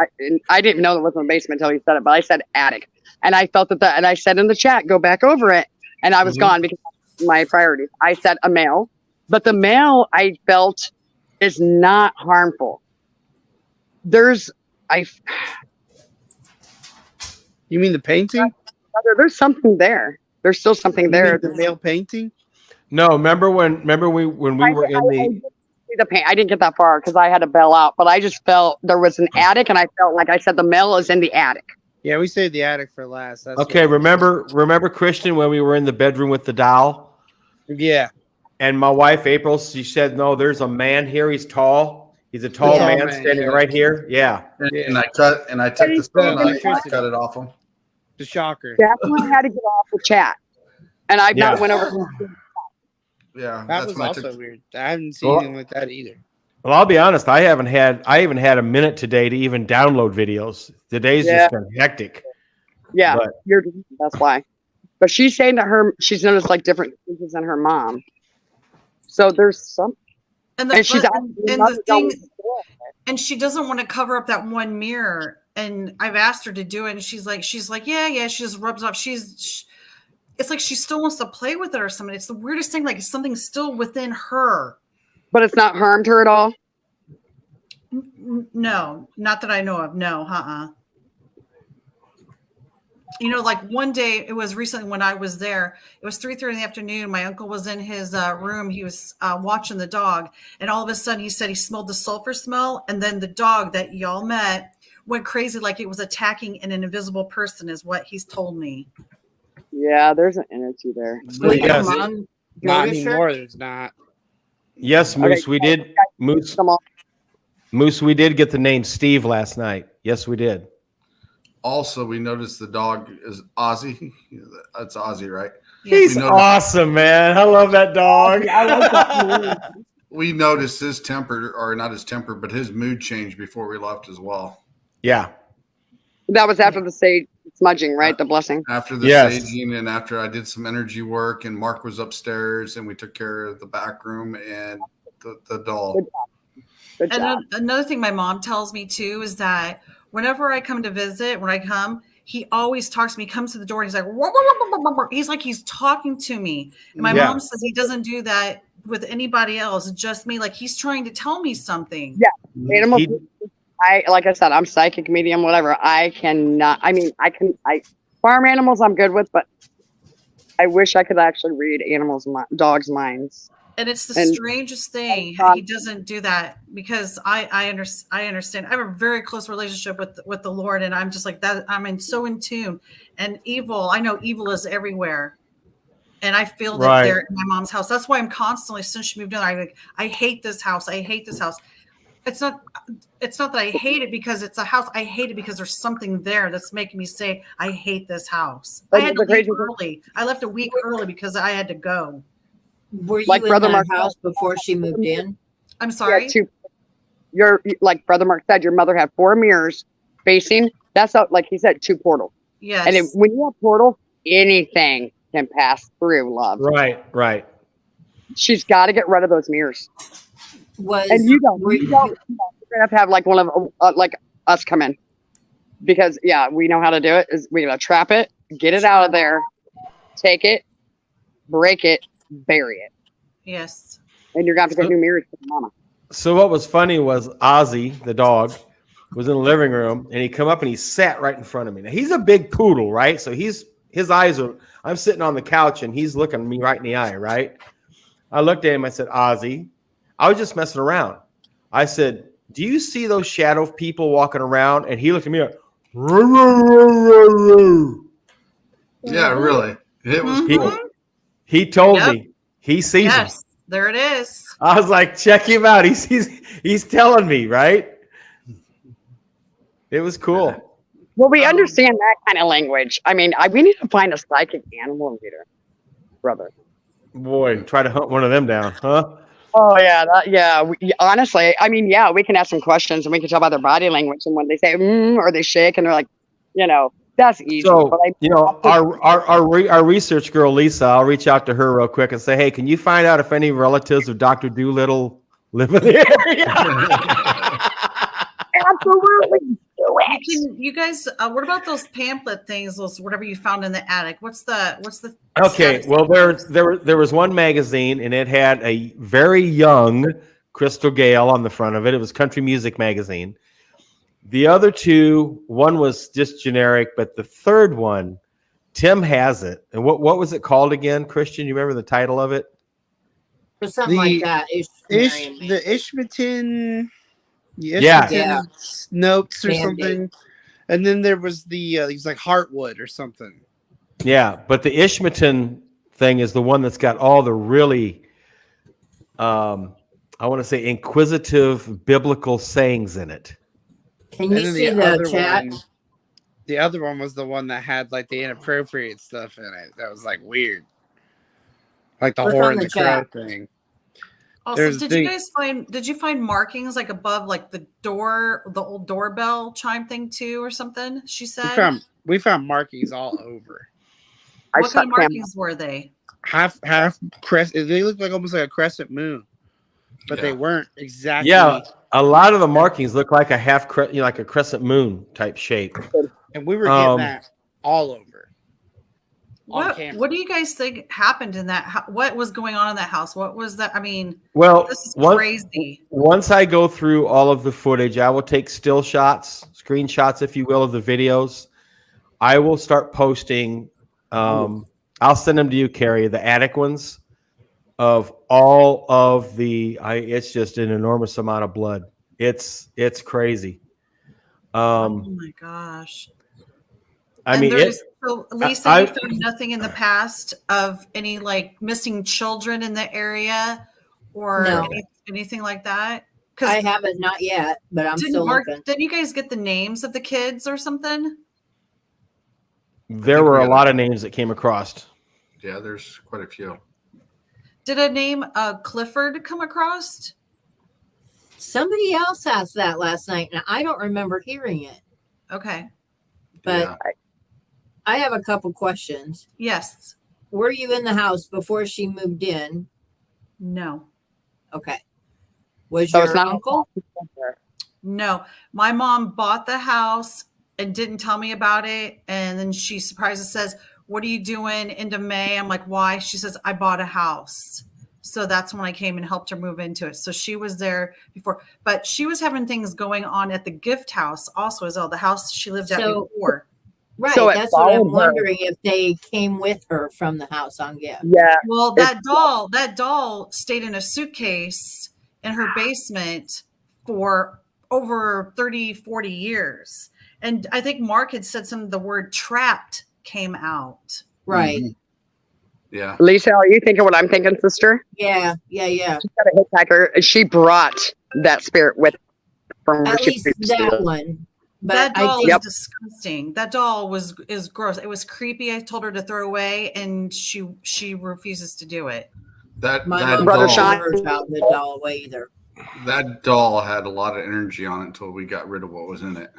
I didn't even know it was in the basement until he said it, but I said attic, and I felt that, and I said in the chat, go back over it, and I was gone because of my priorities. I said a male, but the male I felt is not harmful. There's You mean the painting? there's something there. There's still something You there. mean the male painting? No, remember when we were in I the didn't see the paint. I didn't get that far because I had to bail out, but I just felt there was an attic, and I felt like I said the male is in the attic. Yeah, we saved the attic for last. That's okay. what- Remember Christian when we were in the bedroom with the doll, Yeah. and my wife April, she said, "No, there's a man here. He's tall. He's a tall Yeah. man standing right here." Yeah. Yeah. And I took the stone knife and I cut it off him. The shocker. That's when I had to get off the chat, and I've Yeah. not went over. Yeah, That that's was when I also took. weird. I haven't seen Well- anything like that either. Well, I'll be honest. I even had a minute today to even download videos. Today's Yeah. just been hectic. Yeah, But- that's why. But she's saying that she's noticed like different changes in her mom. So there's some, And and she's and she doesn't want to cover up that one mirror. And I've asked her to do it, and she's like, yeah. She just rubs off. It's like she still wants to play with it or something. It's the weirdest thing. Like something's still within her. but it's not harmed her at all. No, not that I know of. No, like one day, it was recently when I was there, it was 3:30 in the afternoon. My uncle was in his room. He was watching the dog. And all of a sudden he said he smelled the sulfur smell. And then the dog that y'all met went crazy, like it was attacking an invisible person is what he's told me. Yeah, there's an energy there. Will your Yes. mom Not notice her? anymore. There's not. Yes, Moose. Okay. We did. Moose. Come on. Moose. We did get the name Steve last night. Yes, we did. Also, we noticed the dog is Ozzy. That's Ozzy, right? He's We noticed- awesome, man. I love that dog. I like that. We noticed his temper, or not his temper, but his mood changed before we left as well. Yeah. That was after the sage smudging, right? The blessing. After the Yes. saging and after I did some energy work, and Mark was upstairs, and we took care of the back room and the doll. Good job. And another thing my mom tells me too is that whenever I come to visit, he always talks to me, comes to the door, and he's like, "Wah, wah, wah, wah, wah, wah." He's like, he's talking to me. And my Yeah. mom says he doesn't do that with anybody else, just me. Like he's trying to tell me something. Yeah. Animals. He- Like I said, I'm psychic, medium, whatever. I cannot. I mean, I farm animals. I'm good with, but I wish I could actually read dogs' minds. And it's the And- strangest thing. He doesn't do that because I understand. I have a very close relationship with the Lord, and I'm just like that. So in tune. And evil, I know evil is everywhere. And I feel that Right. they're in my mom's house. That's why I'm constantly, since she moved in, I hate this house. I hate this house. It's not that I hate it because it's a house. I hate it because there's something there that's making me say I hate this house. I But had to the leave crazy- early. I left a week early because I had to go. Were you Like in Brother that Mark- house before she moved in? I'm sorry. Your like Brother Mark said, your mother had 4 mirrors facing. That's out, like he said, 2 portals. Yes. And when you have portals, anything can pass through. Love. Right. She's got to get rid of those mirrors. Was And you don't. were You don't. You're gonna have to have like one of like us come in, because we know how to do it. Is we gotta trap it, get it out of there, take it, break it, bury it, Yes. and you're gonna have to get new mirrors for the mama. So what was funny was Ozzy, the dog, was in the living room, and he come up and he sat right in front of me. Now he's a big poodle, right? So he's his eyes are. I'm sitting on the couch and he's looking me right in the eye. Right. I looked at him. I said, Ozzy, I was just messing around. I said, do you see those shadow people walking around? And he looked at me like, Yeah, really. It was cool. he told Yep. me he sees them. Yes, there it is. I was like, check him out. He's telling me, right? It was cool. Well, we understand that kind of language. I mean, we need to find a psychic animal reader, brother. Boy, try to hunt one of them down, huh? Oh yeah, honestly, I mean, yeah, we can ask some questions and we can tell by their body language and when they say or they shake and they're like, that's easy. So, but our research girl Lisa, I'll reach out to her real quick and say, hey, can you find out if any relatives of Dr. Doolittle live in the area? absolutely do it. You guys, what about those pamphlet things? Those whatever you found in the attic. What's the Okay, status well, of those? there was one magazine, and it had a very young Crystal Gale on the front of it. It was Country Music Magazine. The other two, one was just generic, but the third one, Tim has it. And what was it called again, Christian? You remember the title of it? Or something like that. The Ishmael Yeah. notes or Band-Aid. something. And then there was it was like Heartwood or something. Yeah, but the Ishmael thing is the one that's got all the really, I want to say, inquisitive biblical sayings in it. Can you see the chat? The other one was the one that had like the inappropriate stuff in it. That was like weird. Like the Look whore on and the the crow chat. thing. Also, There's did you find markings like above like the old doorbell chime thing too or something? She said. We found markings all over. What kind of markings were they? Half crescent. They look like almost like a crescent moon, but they weren't exactly. Yeah, a lot of the markings look like a like a crescent moon type shape. And we were getting that all over. What do you guys think happened in that? What was going on in that house? What was that? I mean, Well, this is crazy. Once I go through all of the footage, I will take still shots, screenshots, if you will, of the videos. I will start posting. I'll send them to you, Carrie, the attic ones of all of the. It's just an enormous amount of blood. It's crazy. Oh my gosh! I mean, so Lisa, you found nothing in the past of any like missing children in the area or anything like that? I haven't, not yet, but I'm still looking. Didn't you guys get the names of the kids or something? There were a lot of names that came across. Yeah, there's quite a few. Did a name Clifford come across? Somebody else asked that last night, and I don't remember hearing it. Okay. But I have a couple questions. Yes. Were you in the house before she moved in? No. Okay. Was your uncle? No. My mom bought the house and didn't tell me about it. And then she surprises says, what are you doing into May? I'm like, why? She says, I bought a house. So that's when I came and helped her move into it. So she was there before, but she was having things going on at the gift house also as well, the house she lived at before. Right. So that's what I'm wondering, if they came with her from the house on gift. Yeah. Well, that doll stayed in a suitcase in her basement for over 30, 40 years. And I think Mark had said the word trapped came out. Right. Mm-hmm. Yeah. Lisa, are you thinking what I'm thinking, sister? Yeah. She got a hitchhiker. She brought that spirit with her from where at least that one. That But doll is disgusting. That doll is gross. It was creepy. I told her to throw away, and she refuses to do it. That brother Sean the doll away either. That doll had a lot of energy on it until we got rid of what was in it.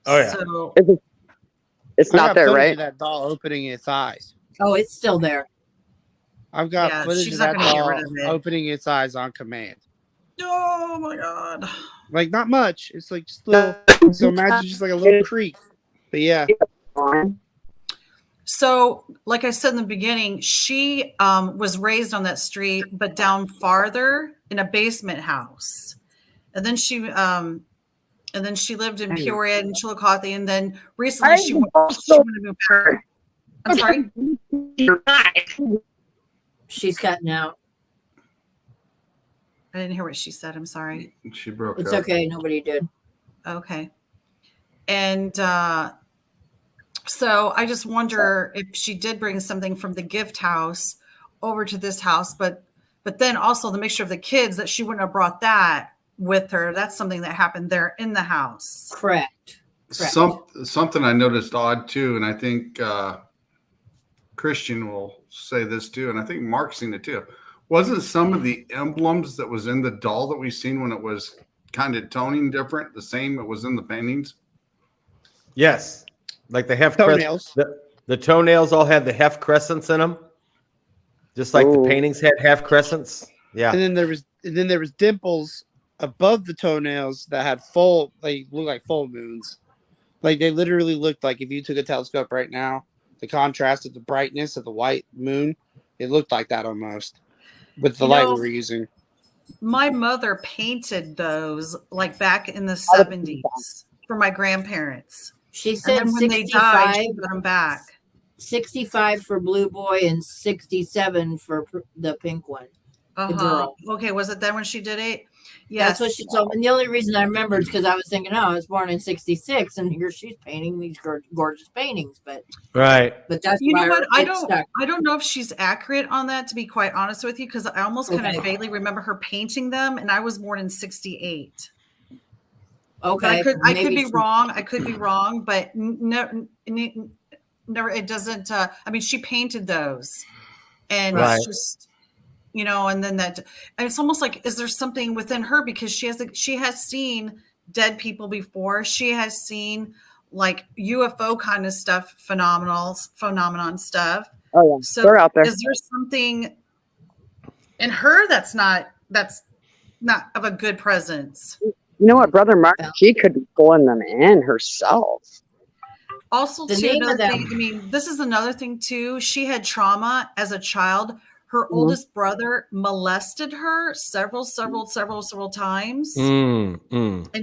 Oh yeah. So, it's not there, right? That doll opening its eyes. Oh, it's still there. I've got footage she's of not that gonna get doll rid of it. opening its eyes on command. oh my god. Like not much. It's like just little. So imagine just like a little creep. But yeah. So, like I said in the beginning, she was raised on that street, but down farther in a basement house, and then she lived in Peoria and Chillicothe, and then recently she wanted to move back. I'm sorry. She's cutting out. I didn't hear what she said. I'm sorry. She broke It's up. okay. Nobody did. Okay. And so I just wonder if she did bring something from the gift house over to this house, but then also the mixture of the kids, that she wouldn't have brought that with her. That's something that happened there in the house. Correct. Correct. Something I noticed odd too, and I think Christian will say this too, and I think Mark's seen it too. Wasn't some of the emblems that was in the doll that we seen when it was kind of toning different, the same it was in the paintings? Yes, like the heft Toenails. the toenails all had the heft crescents in them, just like the Ooh. paintings had half crescents. Yeah. And then there was dimples above the toenails that had full, like look like full moons. Like they literally looked like if you took a telescope right now, the contrast of the brightness of the white moon, it looked like that almost with the light we were using. My mother painted those like back in the 70s for my grandparents. She And said then when they died, 65, she got them back. 65 for Blue Boy and 67 for the pink one. Uh-huh. girl. Okay, was it then when she did it? Yes. That's what she told me. And the only reason I remember is because I was thinking, oh, I was born in 66 and here she's painting these gorgeous paintings. But Right. that's You know why what? I it stuck. don't know if she's accurate on that, to be quite honest with you, because I almost kind Okay. of vaguely remember her painting them, and I was born in 68. But Okay. I could maybe be she- wrong. I could be wrong, but never. It doesn't. I mean, she painted those, and Right. it's just, and then that, and it's almost like, is there something within her, because she has seen dead people before. She has seen like UFO kind of stuff, phenomenon stuff. Oh yeah, So they're out there. is there something in her that's not of a good presence? You know what, Brother Mark? Yeah. She could be pulling them in herself. Also, The too, name another of that- thing, I mean, this is another thing too. She had trauma as a child. Her Mhm. oldest brother molested her several times, and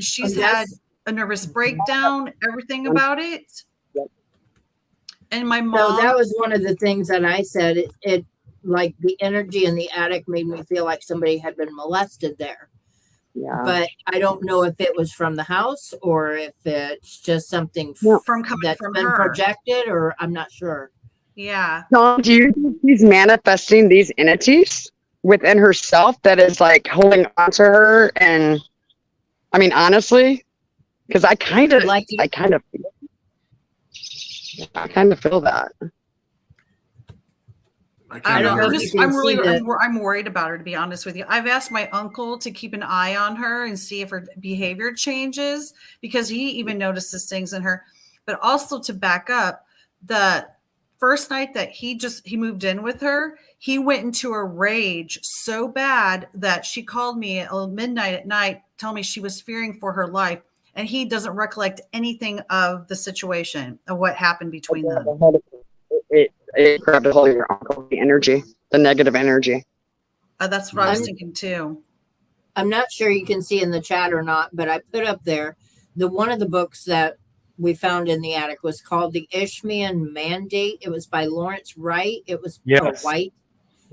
she's And had that's- a nervous breakdown, everything about it. Yep. And my So mom, that was one of the things that I said. It like the energy in the attic made me feel like somebody had been molested there. Yeah. But I don't know if it was from the house or if it's just something No. from coming that's from been her, projected, or I'm not sure. yeah. Tom, do you think she's manifesting these entities within herself that is like holding on to her? And I mean, honestly, because I kind of feel that. I don't know know. if you can I'm really, see that. I'm worried about her, to be honest with you. I've asked my uncle to keep an eye on her and see if her behavior changes, because he even notices things in her. But also, to back up, the first night that he moved in with her, he went into a rage so bad that she called me at midnight at night, telling me she was fearing for her life. And he doesn't recollect anything of the situation, of what happened between them. It grabbed a hold of your uncle, the energy, the negative energy. That's what I was I'm- thinking too. I'm not sure you can see in the chat or not, but I put up there one of the books that we found in the attic was called The Ishmael Mandate. It was by Lawrence Wright. It was Yes. White.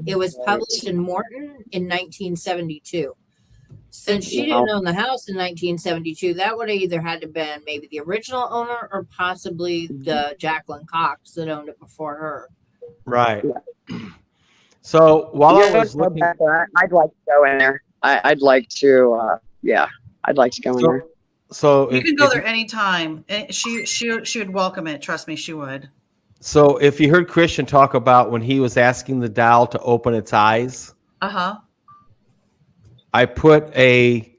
It was published in Morton in 1972. Since she didn't own the house in 1972, that would have either had to been maybe the original owner or possibly the Jacqueline Cox that owned it before her. Right. So while I was looking, I'd like to go in there. I'd like to, I'd like to go in there. so You if, can go if- there anytime. And she would welcome it. Trust me, she would. so if you heard Christian talk about when he was asking the doll to open its eyes, Uh-huh. I put a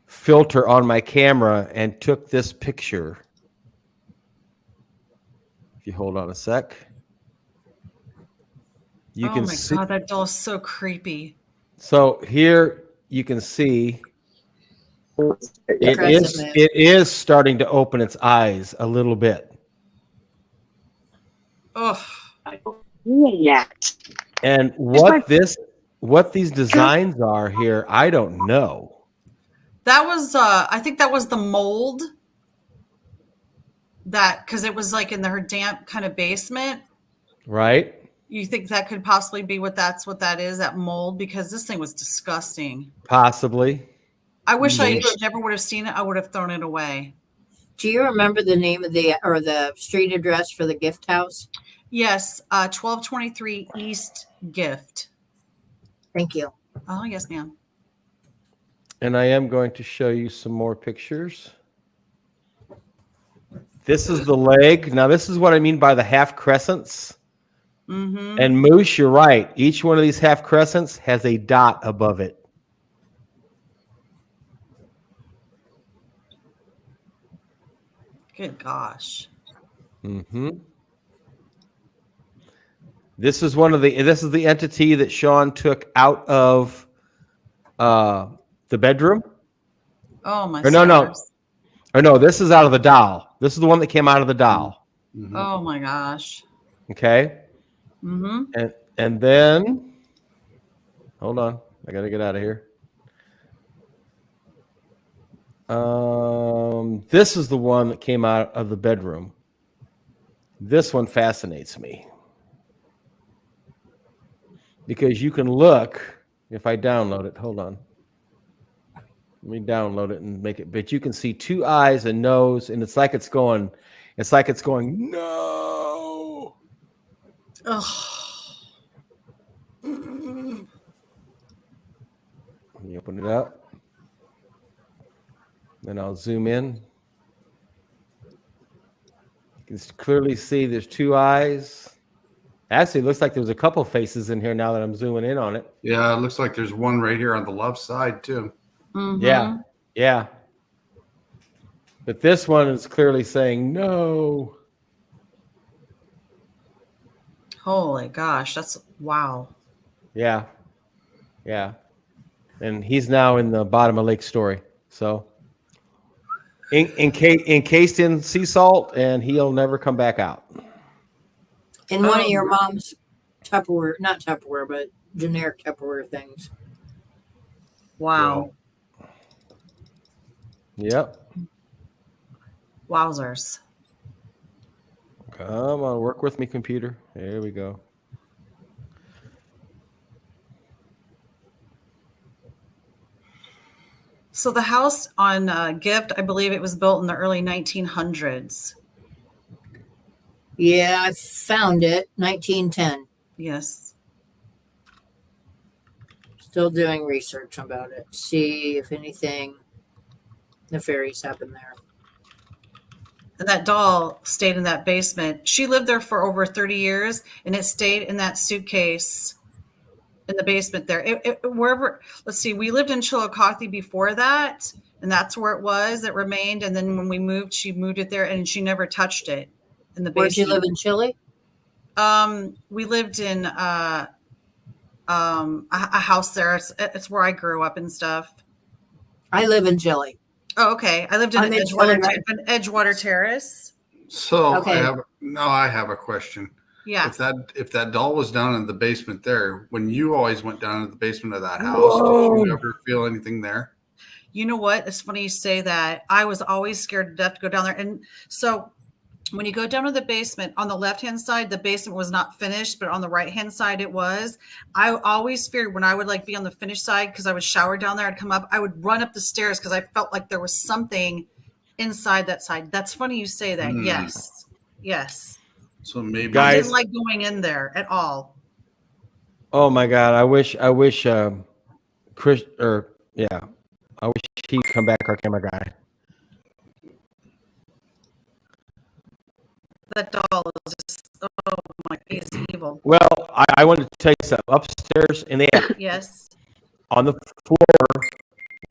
filter on my camera and took this picture. If you hold on a sec, you Oh can my see. God, that doll is so creepy. So here you can see Impressive. it is starting to open its eyes a little bit. Ugh. Yeah. And what these designs are here, I don't know. That was I think that was the mold, that because it was like in her damp kind of basement. Right? You think that could possibly be what that is, that mold? Because this thing was disgusting. Possibly. I wish I Maybe. never would have seen it. I would have thrown it away. Do you remember the name of the street address for the gift house? Yes, 1223 East Gift. Thank you. Oh, yes, ma'am. And I am going to show you some more pictures. This is the leg. Now, this is what I mean by the half crescents. Mm-hmm. And Moose, you're right. Each one of these half crescents has a dot above it. Good gosh. Mm-hmm. This is the entity that Sean took out of the bedroom. Oh, my Or no. stars. Or no, this is out of the doll. This is the one that came out of the doll. Mhm. Oh, my gosh. Okay. Mm-hmm. And then hold on. I gotta get out of here. This is the one that came out of the bedroom. This one fascinates me. Because you can look, if I download it, hold on. Let me download it and make it, but you can see two eyes and nose, and it's like it's going, no. Ugh. Let me open it up. Then I'll zoom in. You can clearly see there's two eyes. Actually, it looks like there's a couple faces in here now that I'm zooming in on it. Yeah, it looks like there's one right here on the left side too. Mhm. Yeah. But this one is clearly saying no. Holy gosh. That's wow. Yeah. And he's now in the bottom of Lake Story. So encased in sea salt, and he'll never come back out. In one of your mom's Tupperware, not Tupperware, but generic Tupperware things. Wow. Yep. Wowzers. Come on, work with me, computer. There we go. So the house on Gift, I believe it was built in the early 1900s. Yeah, I found it. 1910. Yes. Still doing research about it. See if anything nefarious happened there. And that doll stayed in that basement. She lived there for over 30 years, and it stayed in that suitcase in the basement there. Wherever, let's see, we lived in Chillicothe before that, and that's where it was. It remained, and then when we moved, she moved it there, and she never touched it in the basement. Where'd you live in Chile? We lived in a house there. It's where I grew up and stuff. I live in Chile. Oh, okay. I lived in I'm in Edgewater, Chile, right? Edgewater Terrace. So Okay. I have a question. Yeah. If that doll was down in the basement there, when you always went down to the basement of that house, Whoa. did you ever feel anything there? You know what? It's funny you say that. I was always scared to death to go down there. And so when you go down to the basement, on the left-hand side, the basement was not finished, but on the right-hand side, it was. I always feared when I would be on the finished side, because I would shower down there, I'd come up, I would run up the stairs because I felt like there was something inside that side. That's funny you say that. Hmm. Yes. So maybe I Guys- didn't like going in there at all. Oh my God! I wish Chris I wish he'd come back, our camera guy. That doll is just, oh my, it's evil. Well, I wanted to tell you something. Upstairs in the attic, Yes. on the floor,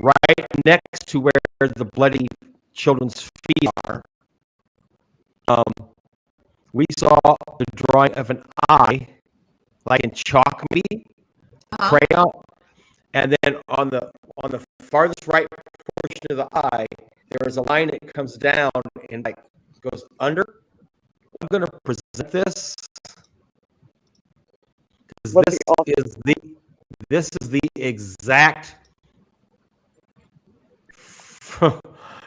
right next to where the bloody children's feet are, we saw the drawing of an eye, like in chalk maybe, Uh-huh. crayon, and then on the farthest right portion of the eye, there is a line that comes down and goes under. I'm going to present this. 'Cause This is the exact.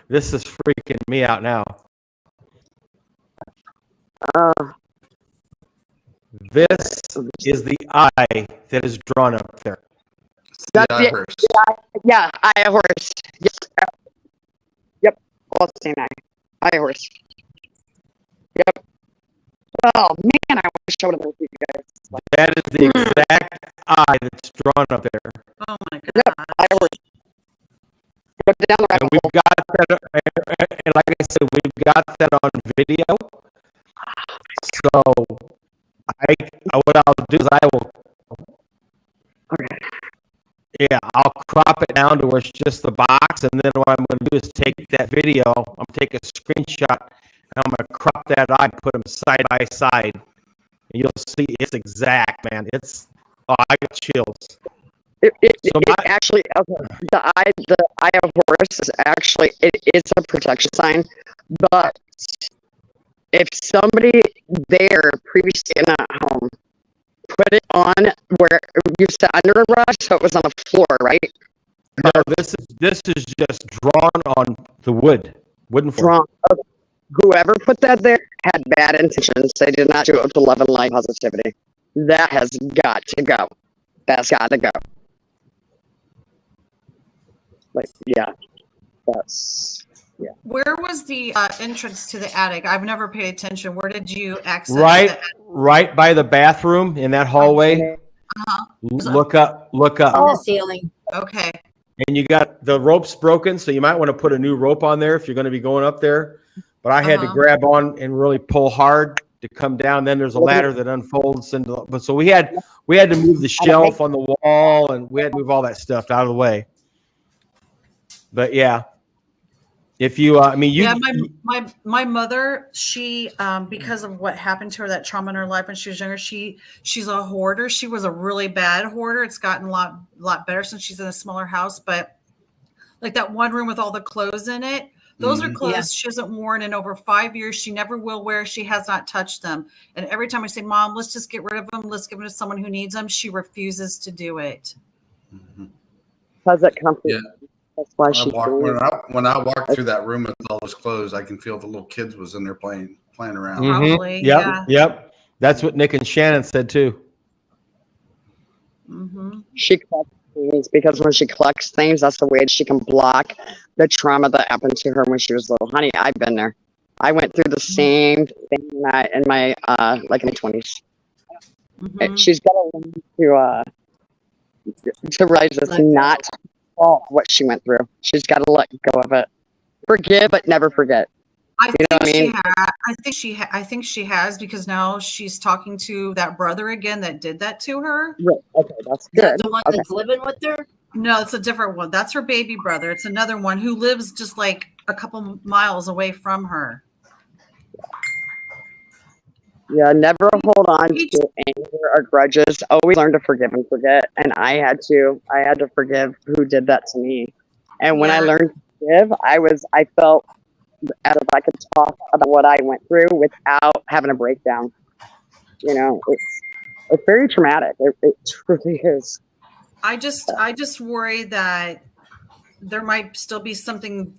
This is freaking me out now. This is the eye that is drawn up there. That's Yeah, it. Yeah, eye of horse. Yes. Yep. All same eye. Eye of horse. Yep. Oh man, I wish I would have you guys. That is the exact eye that's drawn up there. Oh my Yep. god. Eye of horse. Go down the And rabbit we've hole. got that, and like I said, we've got that on video. So what I'll do is I will, Okay. yeah, I'll crop it down to where it's just the box, and then what I'm going to do is take that video, I'm going to take a screenshot, and I'm going to crop that eye and put them side by side, and you'll see it's exact, man. I got chills. So It actually, okay, the eye of horse is actually, it's a protection sign, but if somebody there previously in that home put it on where you said under a rug, so it was on the floor, right? No, this is just drawn on the wooden floor. Wrong. Okay. Whoever put that there had bad intentions. They did not do it with love and light positivity. That has got to go. That's got to go. Like, yeah, that's Where was the entrance to the attic? I've never paid attention. Where did you access Right by the bathroom in that hallway. Uh-huh. Look up, On the ceiling. Okay. and you got the ropes broken, so you might want to put a new rope on there if you're going to be going up there. But I had to grab on and really pull hard to come down. Then there's a ladder that unfolds into. But so we had to move the shelf on the wall, and we had to move all that stuff out of the way. But yeah, if you, Yeah, my mother, she because of what happened to her, that trauma in her life when she was younger, she's a hoarder. She was a really bad hoarder. It's gotten a lot better since she's in a smaller house, but like that one room with all the clothes in it, those are clothes she hasn't worn in over 5 years. She never will wear. She has not touched them. And every time I say, Mom, let's just get rid of them, let's give them to someone who needs them, she refuses to do it. how's it comfy. Yeah. That's why she. When I walk through that room with all those clothes, I can feel the little kids was in there playing around. Probably, Yep, yep. That's what Nick and Shannon said too. She collects things because when she collects things, that's the way she can block the trauma that happened to her when she was little. Honey, I've been there. I went through the same thing in my like in my 20s. She's got to learn to realize it's not all what she went through. She's got to let go of it. Forgive, but never forget. I think she has because now she's talking to that brother again that did that to her. Right. Okay, that's Is that good. the one that's living with her? No, it's a different one. That's her baby brother. It's another one who lives just like a couple miles away from her. Yeah, never hold on to anger or grudges. Always learn to forgive and forget. And I had to forgive who did that to me. And when I learned to forgive, I felt as if I could talk about what I went through without having a breakdown. You know, it's very traumatic. It truly is. I just worry that there might still be something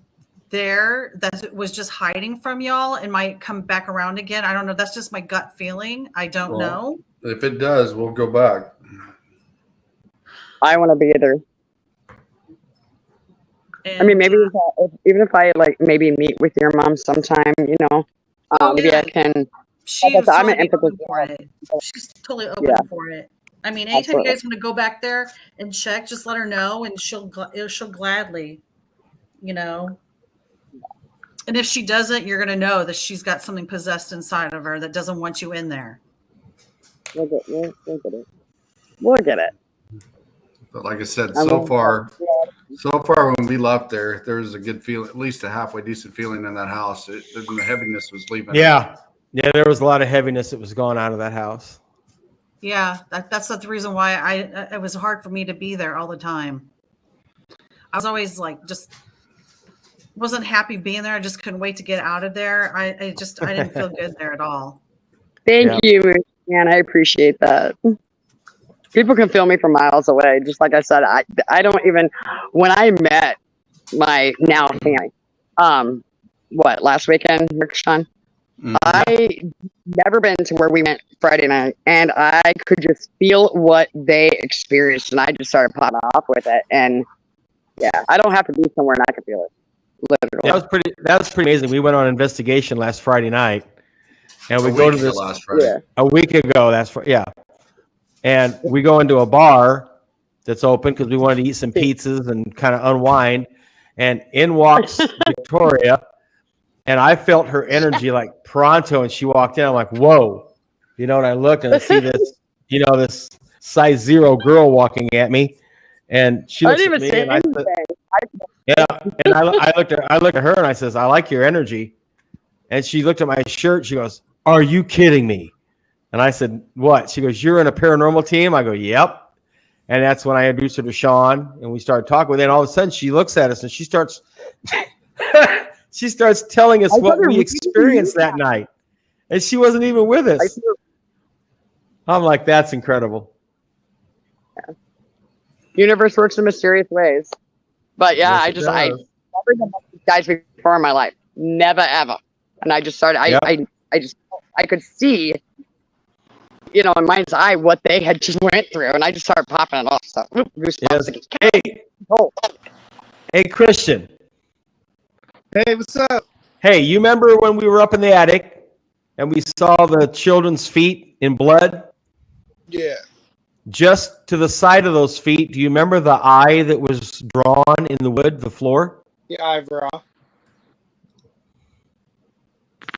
there that was just hiding from y'all and might come back around again. I don't know. That's just my gut feeling. I don't know. If it does, we'll go back. I want to be there. And, I mean, maybe even if I like maybe meet with your mom sometime, you know, maybe I can. she's I'm an totally empathetic open for it. She's totally open for it. I mean, anytime Absolutely. you guys want to go back there and check, just let her know, and she'll gladly, you know. And if she doesn't, you're gonna know that she's got something possessed inside of her that doesn't want you in there. We'll get it. We'll get it. But like I said, so far when we left there was a good feeling, at least a halfway decent feeling in that house. The heaviness was leaving. Yeah, there was a lot of heaviness that was going out of that house. Yeah, that's the reason why it was hard for me to be there all the time. I was always like, just wasn't happy being there. I just couldn't wait to get out of there. I didn't feel good there at all. Thank you, man. I appreciate that. People can feel me from miles away. Just like I said, I don't even, when I met my now family, last weekend, Sean, Mhm. I never been to where we went Friday night, and I could just feel what they experienced, and I just started popping off with it. And yeah, I don't have to be somewhere, and I can feel it. Literally. That was pretty amazing. We went on investigation last Friday night, and we A go week to ago this last Friday. Yeah. a week ago. And we go into a bar that's open because we wanted to eat some pizzas and kind of unwind. And in walks Victoria, and I felt her energy like pronto. And she walked in. I'm like, whoa, and I look and I see this, this size 0 girl walking at me, and she I looks didn't at even me, say and I said, anything. yeah, and I looked at her, and I says, I like your energy. And she looked at my shirt. She goes, are you kidding me? And I said, what? She goes, you're in a paranormal team? I go, yep. And that's when I introduced her to Sean, and we started talking with her. And all of a sudden, she looks at us, and she starts telling us what we experienced that night. And she wasn't even with us. I'm like, that's incredible. Universe works in mysterious ways. But yeah, Yes, it I does. never met these guys before in my life. Never ever. And I just started. Yep. I could see, in my mind's eye what they had just went through, and I just started popping it off. So goosebumps. Yes. Hey, Christian. Hey, what's up? Hey, you remember when we were up in the attic and we saw the children's feet in blood? Yeah. Just to the side of those feet, do you remember the eye that was drawn in the wood, the floor? The Eye of Ra.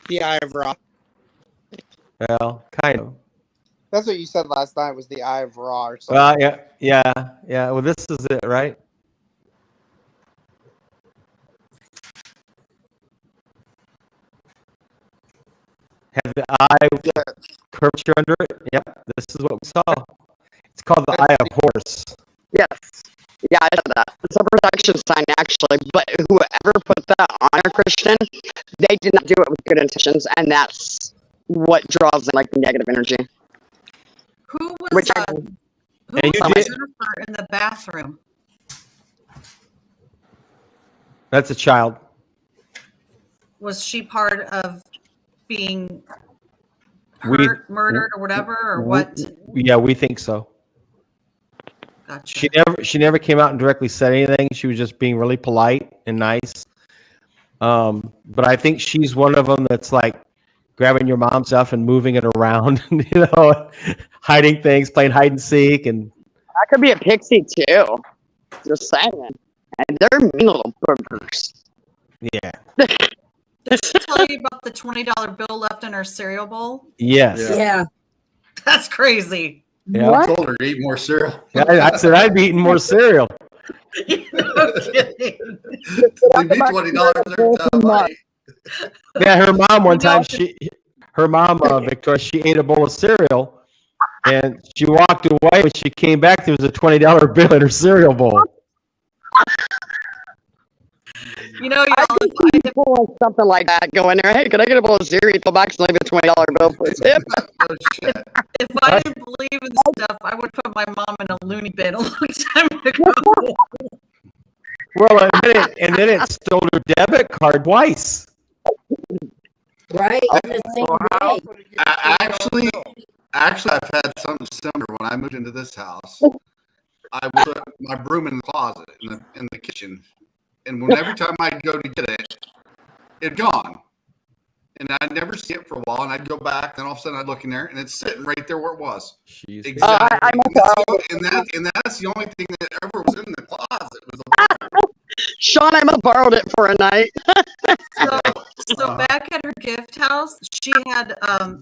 The Eye of Ra. Well, kind of. That's what you said last night was the Eye of Ra or something. Well, yeah. Well, this is it, right? Have the eye curvature under it? Yep, this is what we saw. It's called the Eye of Horse. Yes. Yeah, I said that. It's a protection sign, actually. But whoever put that on a Christian, they did not do it with good intentions, and that's what draws in like negative energy. Who was Which who And was you did- Jennifer in the bathroom? That's a child. Was she part of being We- hurt, murdered, or whatever, or what? Yeah, we think so. Gotcha. She never came out and directly said anything. She was just being really polite and nice. But I think she's one of them that's like grabbing your mom's stuff and moving it around, hiding things, playing hide and seek, and That could be a pixie too. Just saying. And they're mean little burgers. yeah, Did she tell you about the $20 bill left in her cereal bowl? yes. Yeah. Yeah. That's crazy. Yeah. I told her to eat more cereal. I said I'd be eating more cereal. No kidding. Leave me $20 every time I eat. Yeah, her mom one time Victoria, she ate a bowl of cereal, and she walked away. When she came back, there was a $20 bill in her cereal bowl. You know, I y'all, think people want something like that go in there. Hey, can I get a bowl of cereal? Go back and leave a $20 bill for a tip. Oh, shit. if I didn't believe in stuff, I would put my mom in a loony bin a long time ago. Well, and then it stole her debit card twice. Right. On the same day. Actually, I've had something similar when I moved into this house. I would put my broom in the closet in the kitchen, and every time I'd go to get it, it'd gone, and I'd never see it for a while. And I'd go back, then all of a sudden I'd look in there, and it's sitting right there where it was. She's Exactly. I'm and that's the only thing that ever was in the closet was a broom. Sean, I must borrowed it for a night. So back at her gift house, she had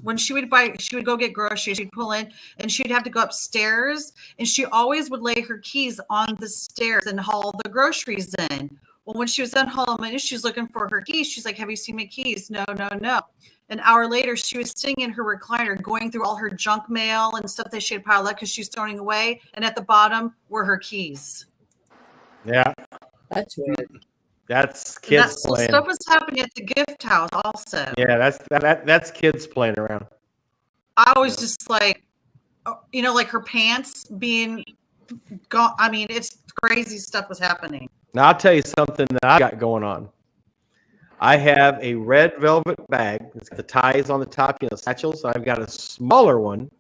when she would go get groceries, she'd pull in and she'd have to go upstairs, and she always would lay her keys on the stairs and haul the groceries in. Well, when she was done hauling them in, she was looking for her keys. She's like, "Have you seen my keys?" No. An hour later, she was sitting in her recliner, going through all her junk mail and stuff that she had piled up because she was throwing away. And at the bottom were her keys. yeah, That's weird. that's And kids that playing. stuff was happening at the gift house also. Yeah, that's kids playing around. I was just like, like her pants being gone. I mean, it's crazy stuff was happening. Now I'll tell you something that I got going on. I have a red velvet bag. It's got the ties on the top, satchels. I've got a smaller one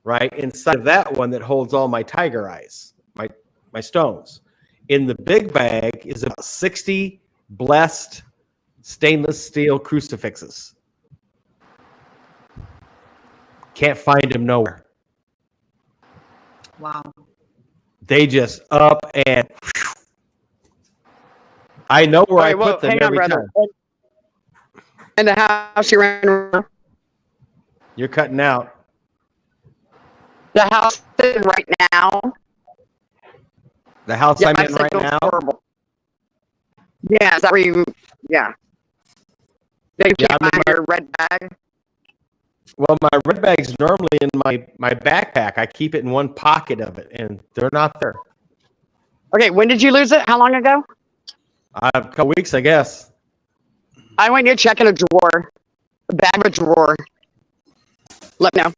right inside of that one that holds all my tiger eyes, my stones. In the big bag is about 60 blessed stainless steel crucifixes. Can't find them nowhere. Wow. They just up and I know where I put them hang on, every brother. time. In the house you ran, You're cutting out. the house is right now. The house Yeah, I'm my in right signal's now. horrible. Yeah, is that where you? Yeah. They Yeah, can't I'm in find my- your red bag. Well, my red bag's normally in my backpack. I keep it in one pocket of it, and they're not there. Okay, when did you lose it? How long ago? A couple weeks, I guess. I want you to check in a drawer, the back of a drawer. Let me know.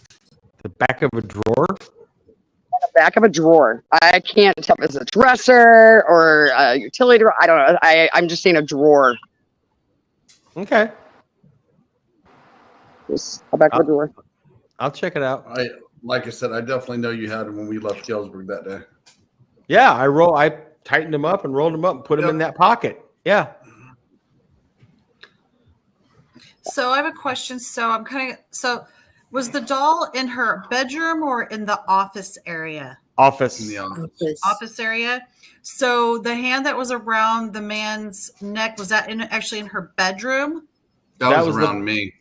The back of a drawer. The back of a drawer. I can't tell if it's a dresser or a utility drawer. I don't know. I'm just seeing a drawer. Okay, Just a back of a drawer. I'll check it out. Like I said, I definitely know you had them when we left Galesburg that day. Yeah, I tightened them up and rolled them up and put them in that pocket. Yeah. So I have a question. So was the doll in her bedroom or in the office area? Office. In the office. Office area. So the hand that was around the man's neck, was that actually in her bedroom? That was was around me.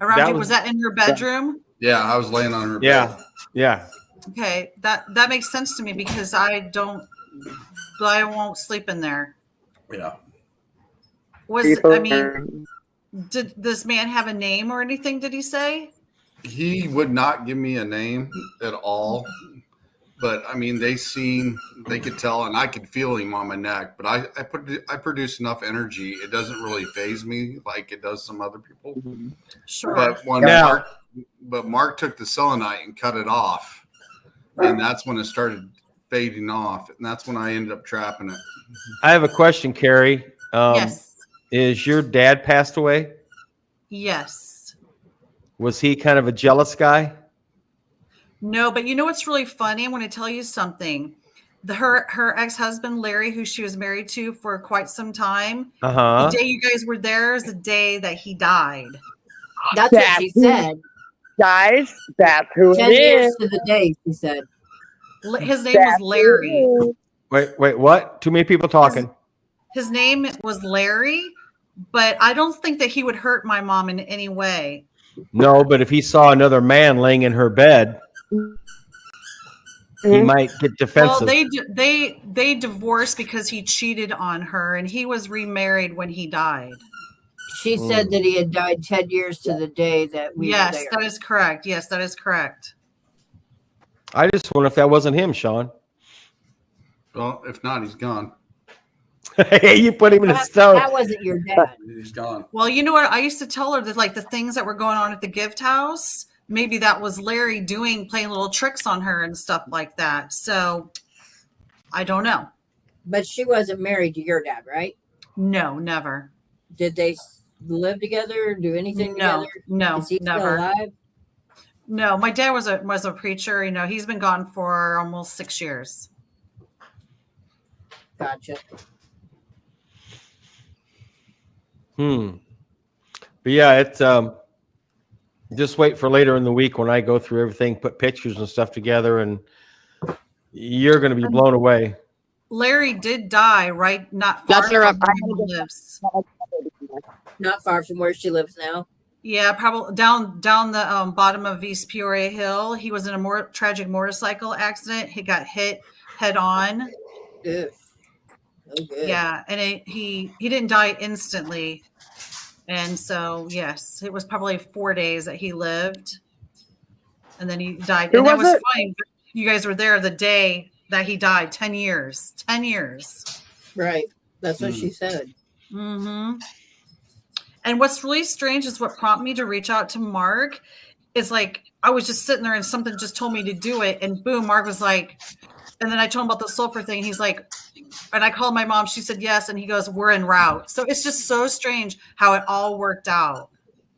Around That you? was- Was that in her bedroom? Yeah, I was laying on her bed. Yeah. Yeah. Okay, that makes sense to me because I won't sleep in there. Yeah. Did this man have a name or anything? Did he say? He would not give me a name at all. But I mean, they could tell, and I could feel him on my neck. But I produce enough energy; it doesn't really phase me like it does some other people. Sure. But Mark took the selenite and cut it off, and that's when it started fading off, and that's when I ended up trapping it. I have a question, Carrie. Yes. Is your dad passed away? Yes. Was he kind of a jealous guy? No, but you know what's really funny? I want to tell you something. Her ex-husband Larry, who she was married to for quite some time, Uh-huh. the day you guys were there is the day that he died. That's what she said. Guys, that's who it 10 years is. to the day, she said. His name was Larry. Wait, what? Too many people talking. His name was Larry, but I don't think that he would hurt my mom in any way. No, but if he saw another man laying in her bed, he might get defensive. Well, they divorced because he cheated on her, and he was remarried when he died. She said that he had died 10 years to the day that we were Yes, there. that is correct. Yes, that is correct. I just wonder if that wasn't him, Sean. Well, if not, he's gone. Hey, you put him in a That, stone. that wasn't your dad. He's gone. Well, you know what? I used to tell her that, like, the things that were going on at the gift house, maybe that was Larry playing little tricks on her and stuff like that. So I don't know. But she wasn't married to your dad, right? No, never. Did they live together or do anything together? No, Is he still never. alive? No, my dad was a preacher. You know, he's been gone for almost 6 years. Gotcha. But yeah, it's just wait for later in the week when I go through everything, put pictures and stuff together, and you're going to be blown away. Larry did die not far That's from where her- my mom lives. Not far from where she lives now. Yeah, probably down the bottom of East Peoria Hill. He was in a more tragic motorcycle accident. He got hit head on. Ugh. Oh, good. Yeah, and he didn't die instantly, and so yes, it was probably 4 days that he lived, and then he died. Who and that was was it? funny. You guys were there the day that he died. 10 years. 10 years. Right. That's what she said. Mm-hmm. And what's really strange is what prompted me to reach out to Mark is like I was just sitting there and something just told me to do it, and boom, Mark was like, And then I told him about the sulfur thing. He's like, and I called my mom. She said yes. And he goes, we're en route. So it's just so strange how it all worked out.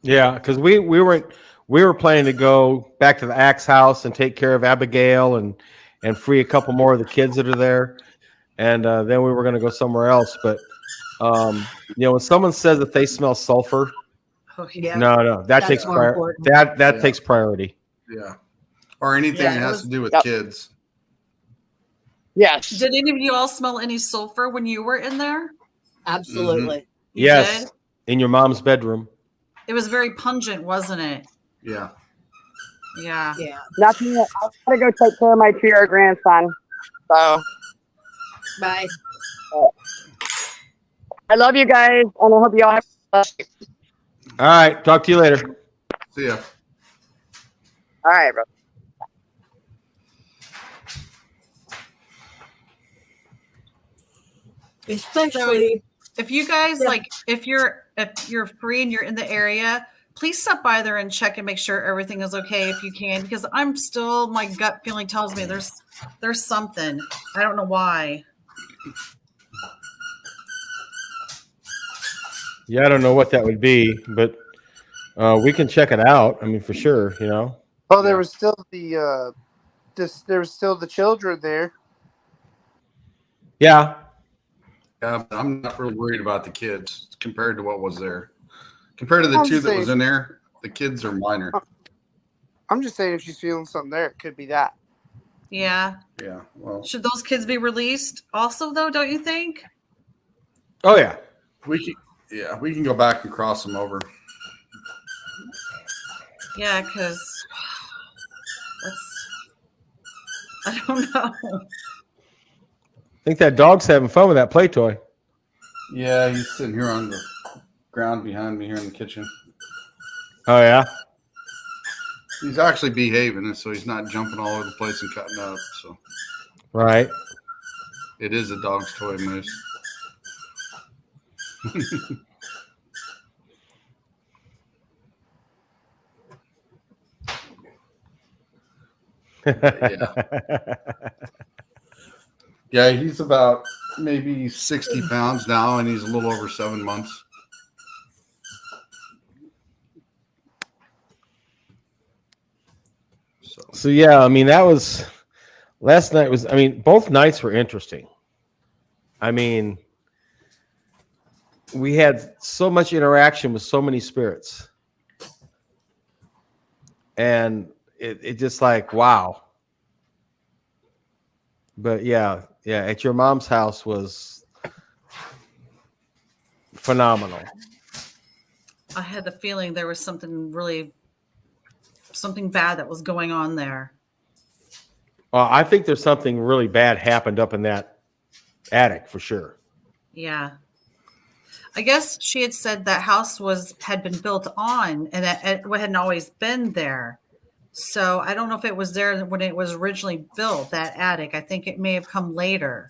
Yeah, because we were planning to go back to the Axe house and take care of Abigail and free a couple more of the kids that are there, and then we were going to go somewhere else. But when someone says that they smell sulfur, Oh, Yeah. no, that That's takes more important. that Yeah. takes priority. Yeah. Or anything Yeah, that it has was- to do with Yep. kids. Yes. Did any of you all smell any sulfur when you were in there? Absolutely. You Yes, did? in your mom's bedroom. It was very pungent, wasn't it? Yeah. Yeah. Yeah. Nothing. I gotta go take care of my 2-year-old grandson. So Bye. I love you guys, and I hope you all have a blessed day. All right, talk to you later. See ya. All right, bro. Especially If you guys Yeah. if you're free and you're in the area, please stop by there and check and make sure everything is okay if you can, because I'm still, my gut feeling tells me there's something. I don't know why. Yeah, I don't know what that would be, but we can check it out. I mean, for sure, Oh, there was still the there was still the children there. Yeah, Yeah, but I'm not really worried about the kids compared to what was there. Compared to the I'm two that saying- was in there, the kids are minor. I'm just saying, if she's feeling something there, it could be that. Yeah. Yeah. Well, Should those kids be released also, though, don't you think? oh yeah. we can go back and cross them over. Yeah, because I don't know. I think that dog's having fun with that play toy. Yeah, he's sitting here on the ground behind me here in the kitchen. Oh yeah. He's actually behaving, so he's not jumping all over the place and cutting up. So Right. it is a dog's toy, Moose. Yeah, he's about maybe 60 pounds now, and he's a little over 7 months. So yeah, I mean that was last night was I mean both nights were interesting. I mean we had so much interaction with so many spirits. And it just like wow. But yeah, at your mom's house was phenomenal. I had the feeling there was something bad that was going on there. I think there's something really bad happened up in that attic for sure. Yeah. I guess she had said that house had been built on and it hadn't always been there. So I don't know if it was there when it was originally built, that attic. I think it may have come later.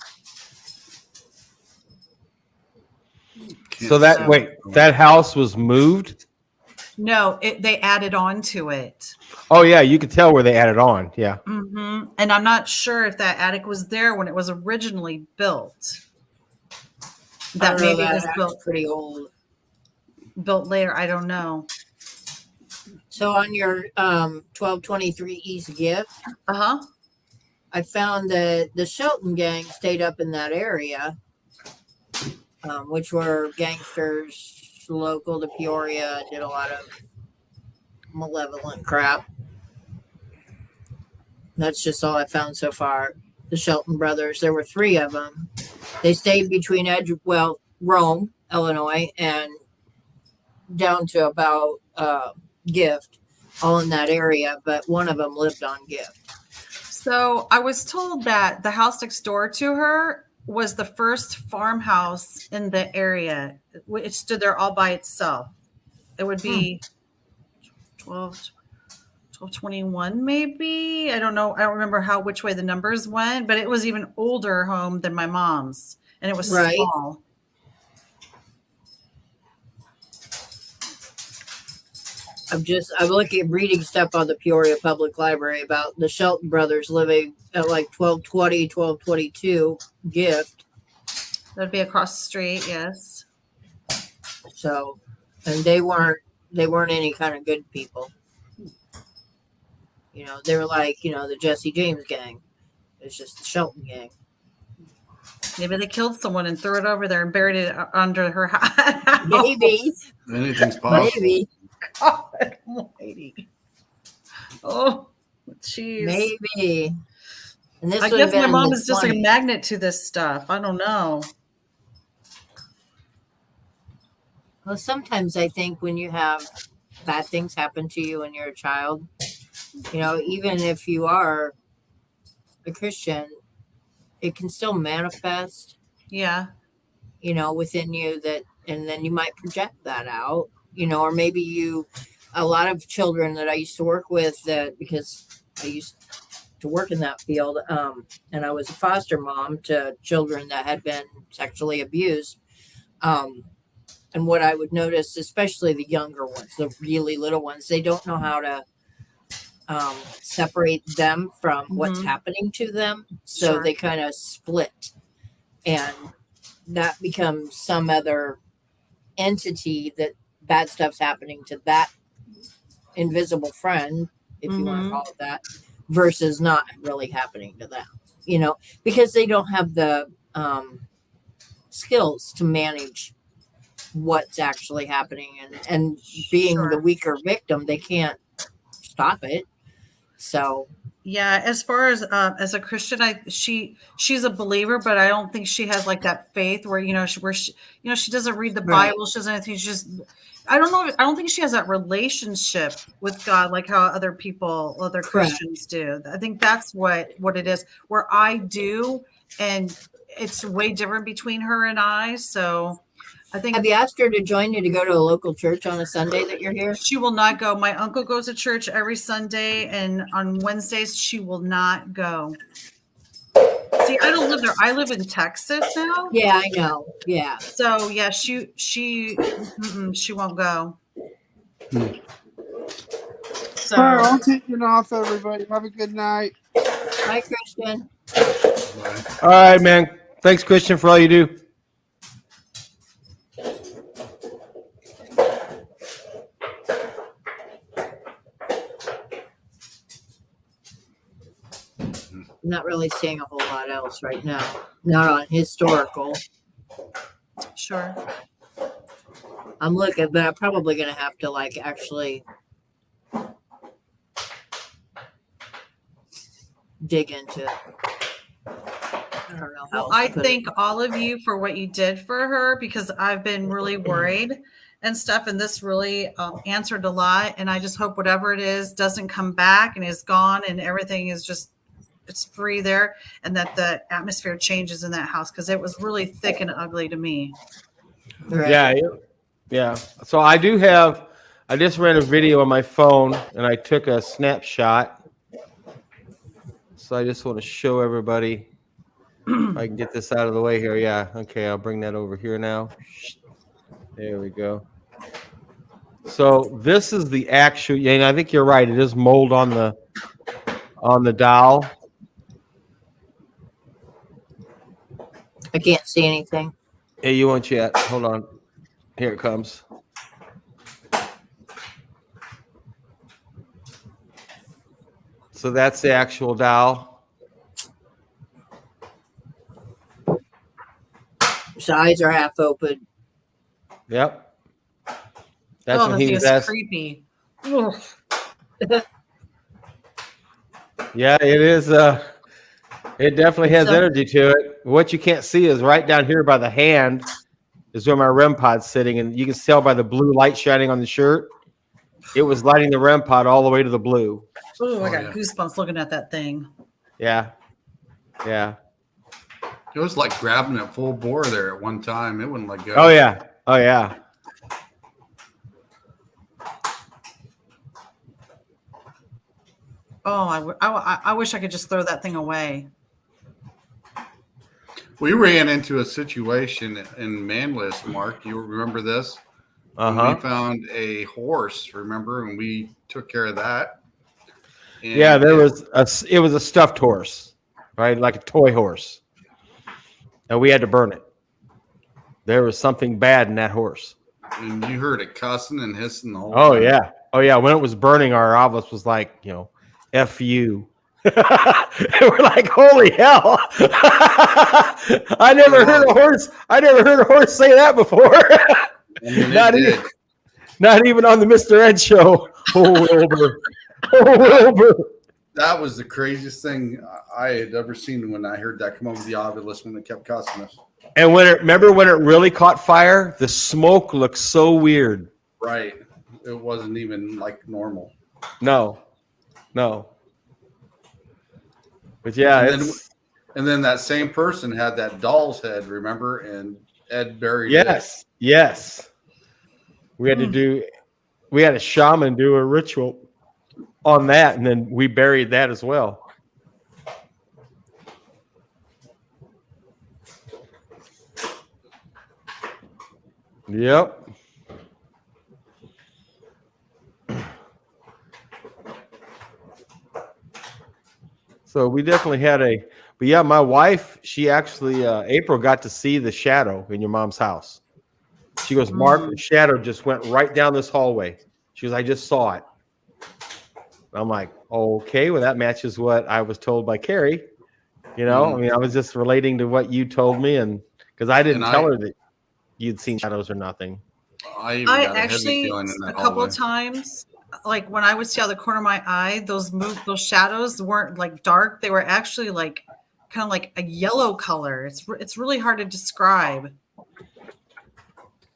So that house was moved? No, they added on to it. Oh yeah, you could tell where they added on. Yeah. And I'm not sure if that attic was there when it was originally built. That maybe it was built pretty old. later. I don't know. So on your 1223 East gift, Uh-huh. I found that the Shelton gang stayed up in that area, which were gangsters local to Peoria, did a lot of malevolent crap. That's just all I found so the Shelton brothers. There were 3 of them. They stayed between Rome, Illinois, and down to about Gift, all in that area. But one of them lived on Gift. So I was told that the house next door to her was the first farmhouse in the area. It stood there all by itself. It would be 1221 maybe. I don't know. I don't remember which way the numbers went, but it was even older home than my mom's, and it was Right. small. I'm looking at reading stuff on the Peoria Public Library about the Shelton brothers living at like 1220, 1222 Gift. That'd be across the street. Yes. So, and they weren't any kind of good people. You know, they were like, you know, the Jesse James gang. It's just the Shelton gang. Maybe they killed someone and threw it over there and buried it under her house. Maybe. Anything's possible. Maybe. God almighty. Oh, jeez. Maybe. And this I would have guess my been in mom the is just a 20s. magnet to this stuff. I don't know. Well, sometimes I think when you have bad things happen to you when you're a child, you know, even if you are a Christian, it can still manifest, Yeah. you know, within you that, and then you might project that out, you know, or maybe a lot of children that I used to work with that, because I used to work in that field, and I was a foster mom to children that had been sexually abused. And what I would notice, especially the younger ones, the really little ones, they don't know how to separate them from what's Mhm. happening to them. So Sure. they kind of split. And that becomes some other entity that bad stuff's happening to that invisible friend, if you want to Mhm. call it that, versus not really happening to them, you know, because they don't have the skills to manage what's actually happening, and being Sure. the weaker victim, they can't stop it. So Yeah, as far as a Christian, she's a believer, but I don't think she has like that faith where she doesn't read the Right. Bible. She doesn't anything. She just I don't know. I don't think she has that relationship with God like how other Correct. Christians do. I think that's what it is. Where I do, and it's way different between her and I. So I think have you asked her to join you to go to a local church on a Sunday that you're here? she will not go. My uncle goes to church every Sunday, and on Wednesdays she will not go. See, I don't live there. I live in Texas now. Yeah, I know. Yeah. So yeah, she won't go. All So right, I'm taking off, everybody. Have a good night. Hi, Christian. All right, man. Thanks, Christian, for all you do. I'm not really seeing a whole lot else right now. Not on historical. sure. I'm looking, but I'm probably going to have to like actually dig into it. I don't know how Well, else to I put it. thank all of you for what you did for her because I've been really worried and stuff, and this really answered a lot. And I just hope whatever it is doesn't come back and is gone, and everything is just it's free there, and that the atmosphere changes in that house because it was really thick and ugly to me. Right. Yeah. So I just ran a video on my phone and I took a snapshot. So I just want to show everybody if I can get this out of the way here. Yeah. Okay. I'll bring that over here now. There we go. So this is the actual, yeah, and I think you're right. It is mold on the dowel. I can't see anything. Hey, you won't yet. Hold on. Here it comes. So that's the actual dowel. His eyes are half open. Yep. That's that when thing he was is asked. creepy. Ugh. Yeah, it is. It definitely has So- energy to it. What you can't see is right down here by the hand is where my REM pod's sitting, and you can tell by the blue light shining on the shirt. It was lighting the REM pod all the way to the blue. Ooh, I Oh, got yeah. goosebumps looking at that thing. Yeah. Yeah. It was like grabbing it full bore there at one time. It wouldn't let go. Oh yeah. Oh yeah. Oh, I wish I could just throw that thing away. We ran into a situation in Manlius, Mark. You remember this? Uh-huh. We found a horse, remember, and we took care of that. And Yeah, it was a stuffed horse, right? Like a toy horse. And we had to burn it. There was something bad in that horse. And you heard it cussing and hissing the whole Oh time. yeah. Oh yeah. When it was burning, our office was like, F you. We're like, holy hell. I never heard a horse say that before. I mean, Not even on the Mr. Ed show. Oh, Wilbur. Oh, Wilbur. that was the craziest thing I had ever seen when I heard that come over the obelisk when it kept cussing us. And remember when it really caught fire? The smoke looked so weird. Right. It wasn't even like normal. No. But yeah, And then that same person had that doll's head, remember? And Ed buried yes. We had a shaman do a ritual on that, and then we buried that as well. Yep. So we definitely had but yeah, my wife, she actually, April got to see the shadow in your mom's house. She goes, Mark, the shadow just went right down this hallway. She goes, I just saw it. I'm like, okay, well, that matches what I was told by Carrie. I mean, I was just relating to what you told me, and because I didn't tell her that you'd seen shadows or nothing. I actually, a couple of times, like when I would see out the corner of my eye, those shadows weren't like dark. They were actually like kind of like a yellow color. It's really hard to describe.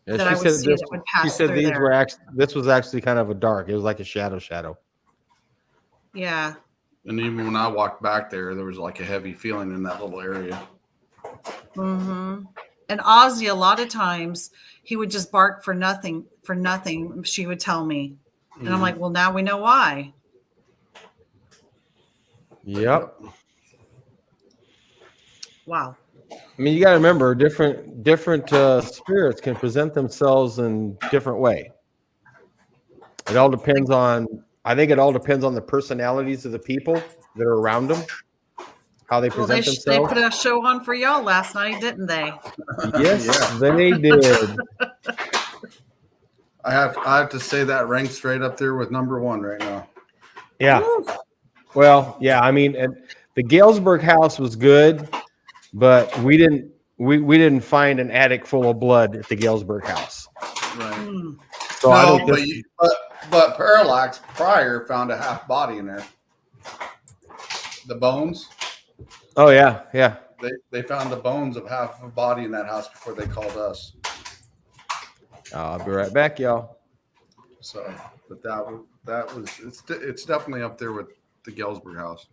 Yeah, that I would see that would pass she said through these there. were actually, this was actually kind of a dark. It was like a shadow. Yeah. And even when I walked back there was like a heavy feeling in that little area. Mm-hmm. And Ozzy, a lot of times, he would just bark for nothing. She would tell me. And I'm like, well, now we know why. Yep. Wow. I mean, you got to remember, different spirits can present themselves in different way. It all depends on. I think it all depends on the personalities of the people that are around them, how they present They themselves. put a show on for y'all last night, didn't they? Yes, they did. I have to say that ranks straight up there with number one right now. Yeah. Well, yeah. I mean, the Galesburg house was good, but we didn't find an attic full of blood at the Galesburg house. Right. So I don't but Parallax prior found a half body in there. The bones. Oh yeah. They found the bones of half of a body in that house before they called us. I'll be right back, y'all. So, but that was it's definitely up there with the Galesburg house.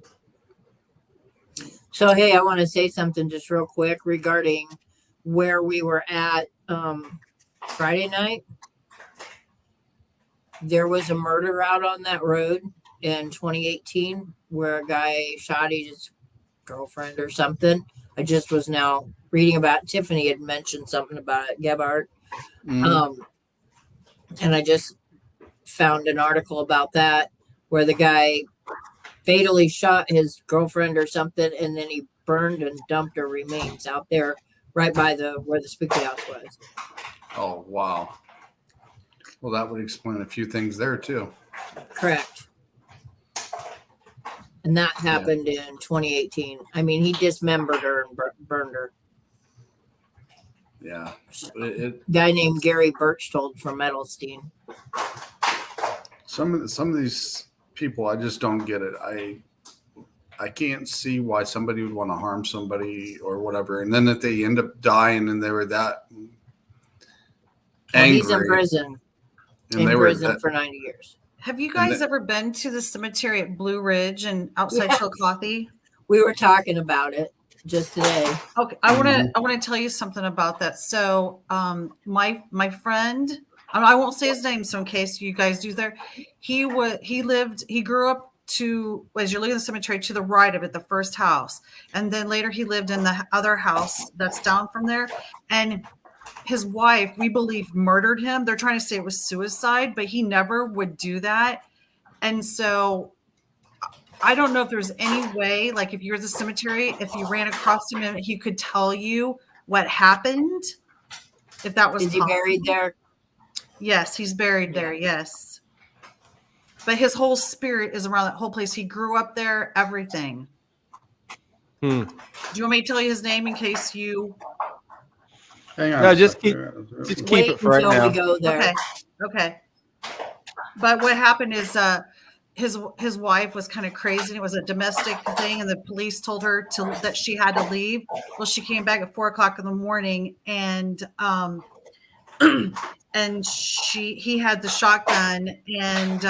So, hey, I want to say something just real quick regarding where we were at Friday night. There was a murder out on that road in 2018 where a guy shot his girlfriend or something. I just was now reading about Tiffany had mentioned something about it, Gebhardt. And I just found an article about that where the guy fatally shot his girlfriend or something, and then he burned and dumped her remains out there right by where the spooky house was. Oh wow. Well, that would explain a few things there too. Correct. And that happened in 2018. I mean, he dismembered her and burned her. Yeah. Guy named Gary Birchtold from Metalstein. Some of these people, I just don't get it. I can't see why somebody would want to harm somebody or whatever. And then if they end up dying and they were that angry. He's in prison. For 90 years. Have you guys ever been to the cemetery at Blue Ridge and outside Chillicothe? We were talking about it just today. Okay, I want to tell you something about that. So, my friend, I won't say his name, so in case you guys do there, he grew up as you're looking at the cemetery to the right of it, the first house, and then later he lived in the other house that's down from there, and his wife, we believe, murdered him. They're trying to say it was suicide, but he never would do that. And so I don't know if there's any way, like if you're at the cemetery, if you ran across him and he could tell you what happened, if that was Is he possible. buried there? Yes, he's buried there. Yes. But his whole spirit is around that whole place. He grew up there, everything. Hmm. Do you want me to tell you his name in case you? Hang on. No, a just sec keep- there. just keep Wait it for right until now. we go there. Okay. Okay. But what happened is his wife was kind of crazy. It was a domestic thing, and the police told her that she had to leave. Well, she came back at 4:00 in the morning, and and he had the shotgun, and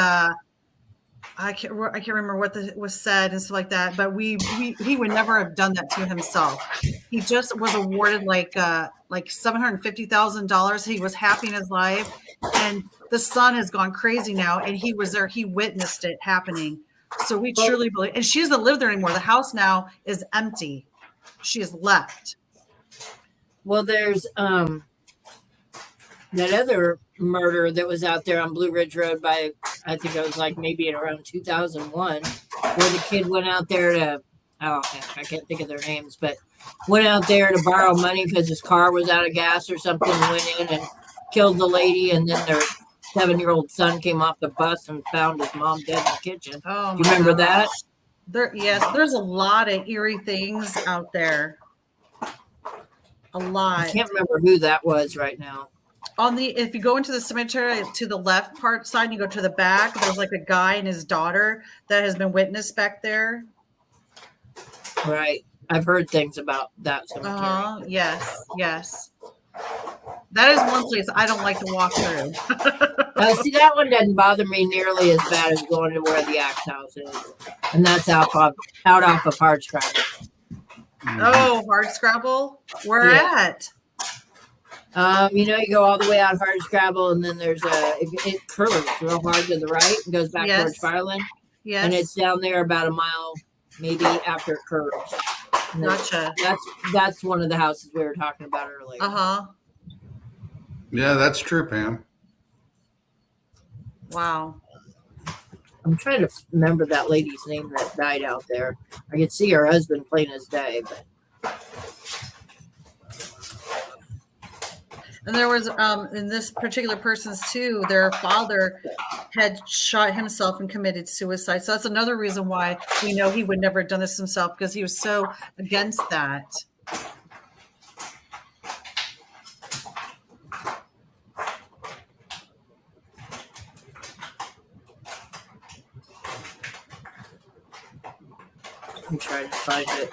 I can't remember what was said and stuff like that. But he would never have done that to himself. He just was awarded like $750,000. He was happy in his life, and the son has gone crazy now. And he was there. He witnessed it happening. So we truly believe. And she doesn't live there anymore. The house now is empty. She has left. Well, there's that other murder that was out there on Blue Ridge Road by, I think it was like maybe around 2001, where the kid went out there to, I can't think of their names, but went out there to borrow money because his car was out of gas or something, went in and killed the lady, and then their 7-year-old son came off the bus and found his mom dead in the kitchen. Oh, Do you remember that? Yes, there's a lot of eerie things out there. A lot. I can't remember who that was right now. If you go into the cemetery to the left part side and you go to the back, there's like a guy and his daughter that has been witnessed back there. Right. I've heard things about that cemetery. Yes. That is one place I don't like to walk through. See, that one doesn't bother me nearly as bad as going to where the axe house is, and that's out off of Hardscrabble. Oh, Hardscrabble? Where Yeah. at? You go all the way out Hardscrabble, and then there's it curves real hard to the right and goes back Yes. towards Fireland, Yes. and it's down there about a mile, maybe after it curves. And Gotcha. That's one of the houses we were talking about earlier. Uh-huh. Yeah, that's true, Pam. Wow. I'm trying to remember that lady's name that died out there. I could see her husband plain as day, but And there was in this particular person's too, their father had shot himself and committed suicide. So that's another reason why we know he would never have done this himself, because he was so against that. I'm trying to find it.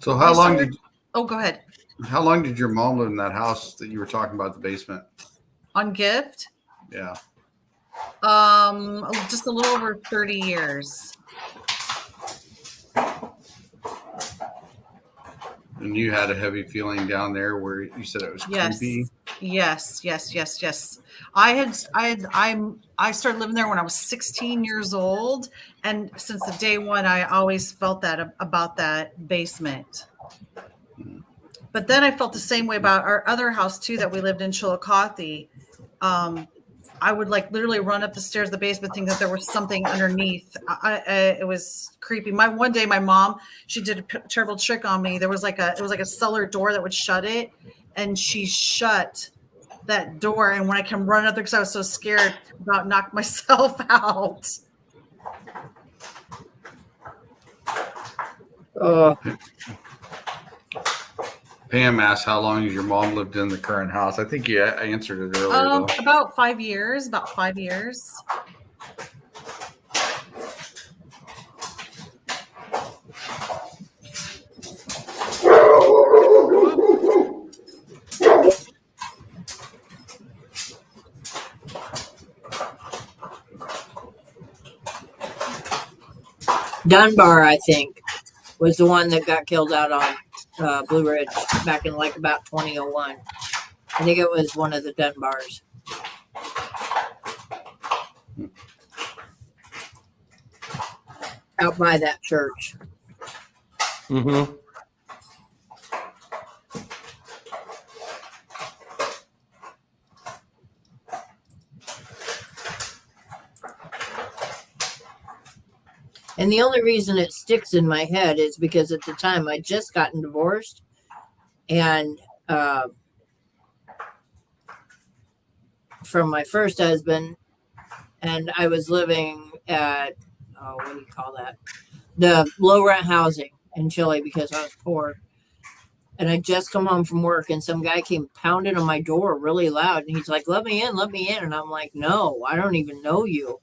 So how long did Oh, go ahead. your mom live in that house that you were talking about, the basement? On Gift, Yeah. just a little over 30 years. And you had a heavy feeling down there where you said it was Yes. creepy. Yes. I started living there when I was 16 years old, and since the day one, I always felt that about that basement. But then I felt the same way about our other house too that we lived in, Chillicothe. I would like literally run up the stairs of the basement, thinking that there was something underneath. It was creepy. One day, my mom, she did a terrible trick on me. It was like a cellar door that would shut it, and she shut that door. And when I came running up there, because I was so scared, about knocked myself out. Oh, Pam asked how long has your mom lived in the current house. I think you answered it earlier. Though. About 5 years. About 5 years. Dunbar, I think, was the one that got killed out on Blue Ridge back in like about 2001. I think it was one of the Dunbars. out by that church. Mm-hmm. And the only reason it sticks in my head is because at the time I just gotten divorced, and from my first husband, and I was living at what do you call that? The low rent housing in Chile because I was poor. And I just come home from work, and some guy came pounding on my door really loud, and he's like, let me in, let me in. And I'm like, no, I don't even know you.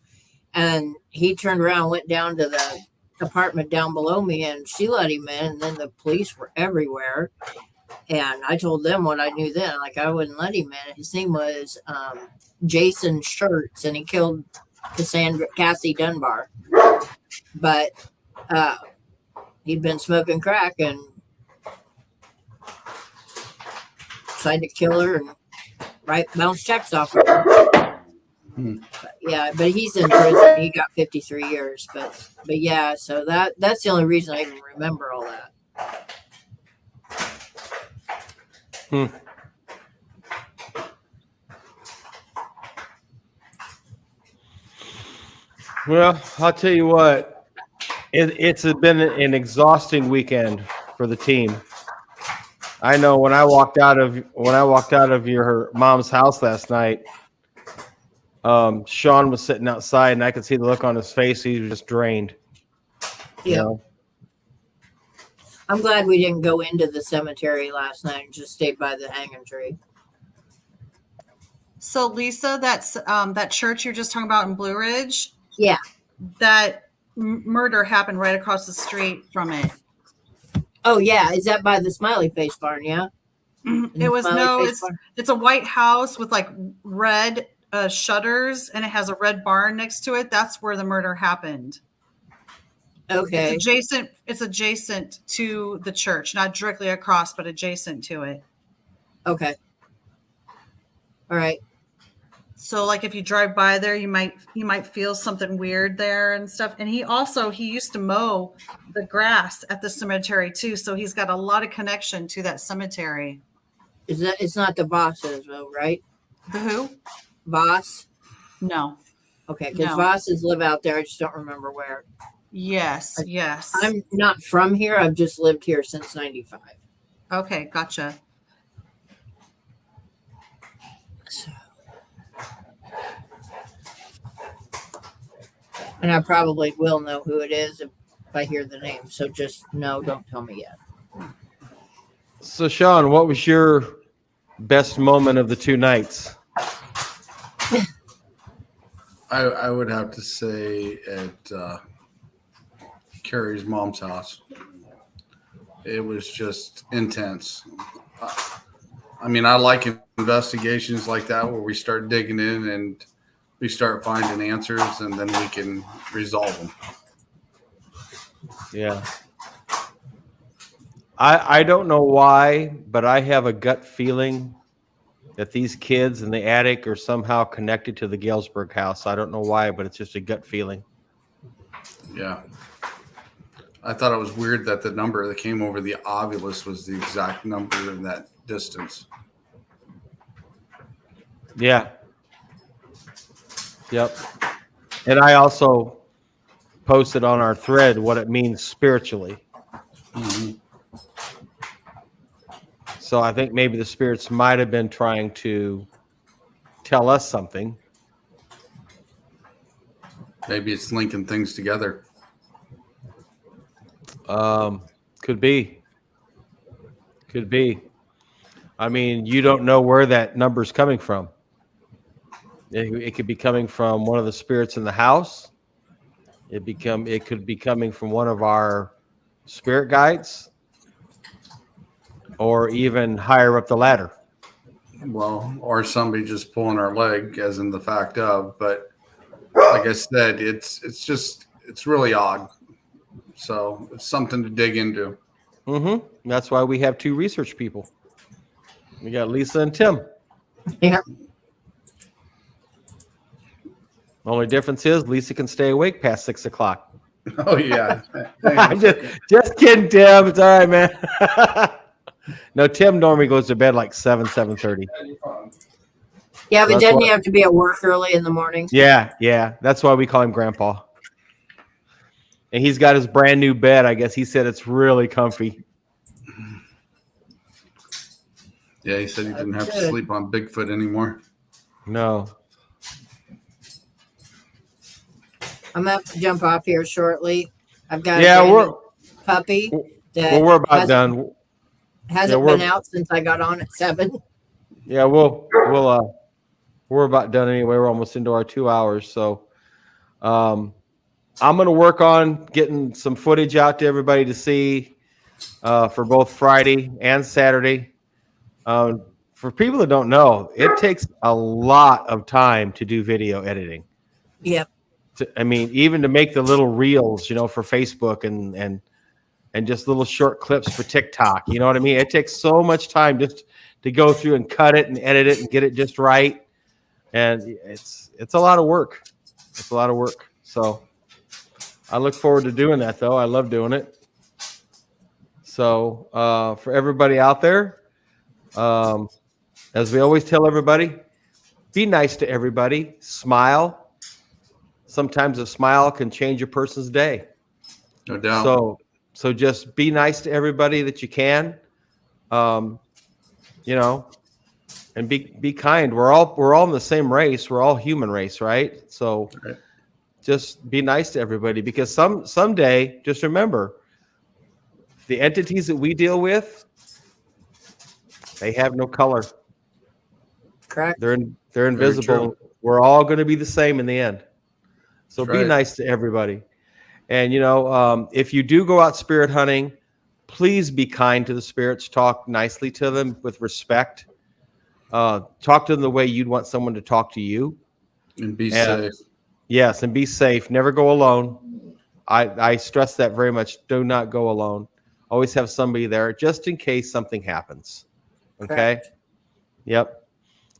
And he turned around, went down to the apartment down below me, and she let him in. And then the police were everywhere. And I told them what I knew then, like I wouldn't let him in. His name was Jason Shirts, and he killed Cassie Dunbar. But he'd been smoking crack and decided to kill her and bounce checks off her. But he's in prison. He got 53 years. But yeah, so that's the only reason I even remember all that. Well, I'll tell you what, it's been an exhausting weekend for the team. I know when I walked out of your mom's house last night, Sean was sitting outside, and I could see the look on his face. He was just drained. Yeah. You know? I'm glad we didn't go into the cemetery last night and just stayed by the hanging tree. So Lisa, that's that church you're just talking about in Blue Ridge. Yeah. That murder happened right across the street from it. Oh yeah, is that by the Smiley Face barn? Yeah. It was it's a white house with like red shutters, and it has a red barn next to it. That's where the murder happened. Okay. It's adjacent to the church, not directly across, but adjacent to it. Okay. All right. So like if you drive by there, you might feel something weird there and stuff. And he used to mow the grass at the cemetery too. So he's got a lot of connection to that cemetery. It's not the Vosses though, right? The who? Voss? No. Okay, because No. Vosses live out there. I just don't remember where. Yes. I'm not from here. I've just lived here since 95. Okay, gotcha. So. And I probably will know who it is if I hear the name. So just don't tell me yet. So, Sean, what was your best moment of the two nights? I would have to say at Carrie's mom's house. It was just intense. I mean, I like investigations like that where we start digging in and we start finding answers, and then we can resolve them. Yeah. I don't know why, but I have a gut feeling that these kids in the attic are somehow connected to the Galesburg house. I don't know why, but it's just a gut feeling. Yeah. I thought it was weird that the number that came over the Ovilus was the exact number in that distance. Yeah. Yep. And I also posted on our thread what it means spiritually. Mm-hmm. So I think maybe the spirits might have been trying to tell us something. Maybe it's linking things together. Could be. Could be. I mean, you don't know where that number's coming from. It could be coming from one of the spirits in the house. It could be coming from one of our spirit guides, or even higher up the ladder. Well, or somebody just pulling our leg, as in the fact of. But like I said, it's really odd. So it's something to dig into. Mm-hmm. That's why we have two research people. We got Lisa and Tim. Yeah. Only difference is Lisa can stay awake past 6 o'clock. Oh yeah. I'm just kidding, Tim. It's all right, man. No, Tim normally goes to bed like 7:30. Yeah, but That's doesn't why- he have to be at work early in the morning? Yeah. That's why we call him Grandpa. And he's got his brand new bed. I guess he said it's really comfy. Yeah, he said he didn't have to Good. sleep on Bigfoot anymore. No. I'm gonna have to jump off here shortly. I've got Yeah, a we're puppy that well, we're about hasn't, done. hasn't yeah, we're- been out since I got on at 7. Yeah, we're about done anyway. We're almost into our 2 hours. So I'm gonna work on getting some footage out to everybody to see for both Friday and Saturday. For people that don't know, it takes a lot of time to do video editing. Yep. I mean, even to make the little reels, for Facebook and just little short clips for TikTok. You know what I mean? It takes so much time just to go through and cut it and edit it and get it just right. And it's a lot of work. It's a lot of work. So I look forward to doing that, though. I love doing it. So for everybody out there, as we always tell everybody, be nice to everybody. Smile. Sometimes a smile can change a person's day. No doubt. So just be nice to everybody that you can, and be kind. We're all in the same race. We're all human race, right? So Right. just be nice to everybody, because someday, just remember, the entities that we deal with, they have no color. Correct. They're invisible. true. We're all going to be the same in the end. So That's be right. nice to everybody. And, if you do go out spirit hunting, please be kind to the spirits. Talk nicely to them with respect. Talk to them the way you'd want someone to talk to you. And be And- safe. Yes, and be safe. Never go alone. I stress that very much. Do not go alone. Always have somebody there just in case something happens. Okay? Correct. Yep.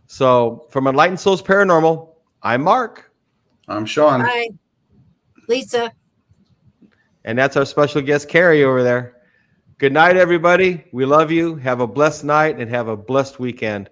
So from Enlightened Souls Paranormal, I'm Mark. I'm Sean. Bye. Lisa. And that's our special guest, Carrie, over there. Good night, everybody. We love you. Have a blessed night and have a blessed weekend.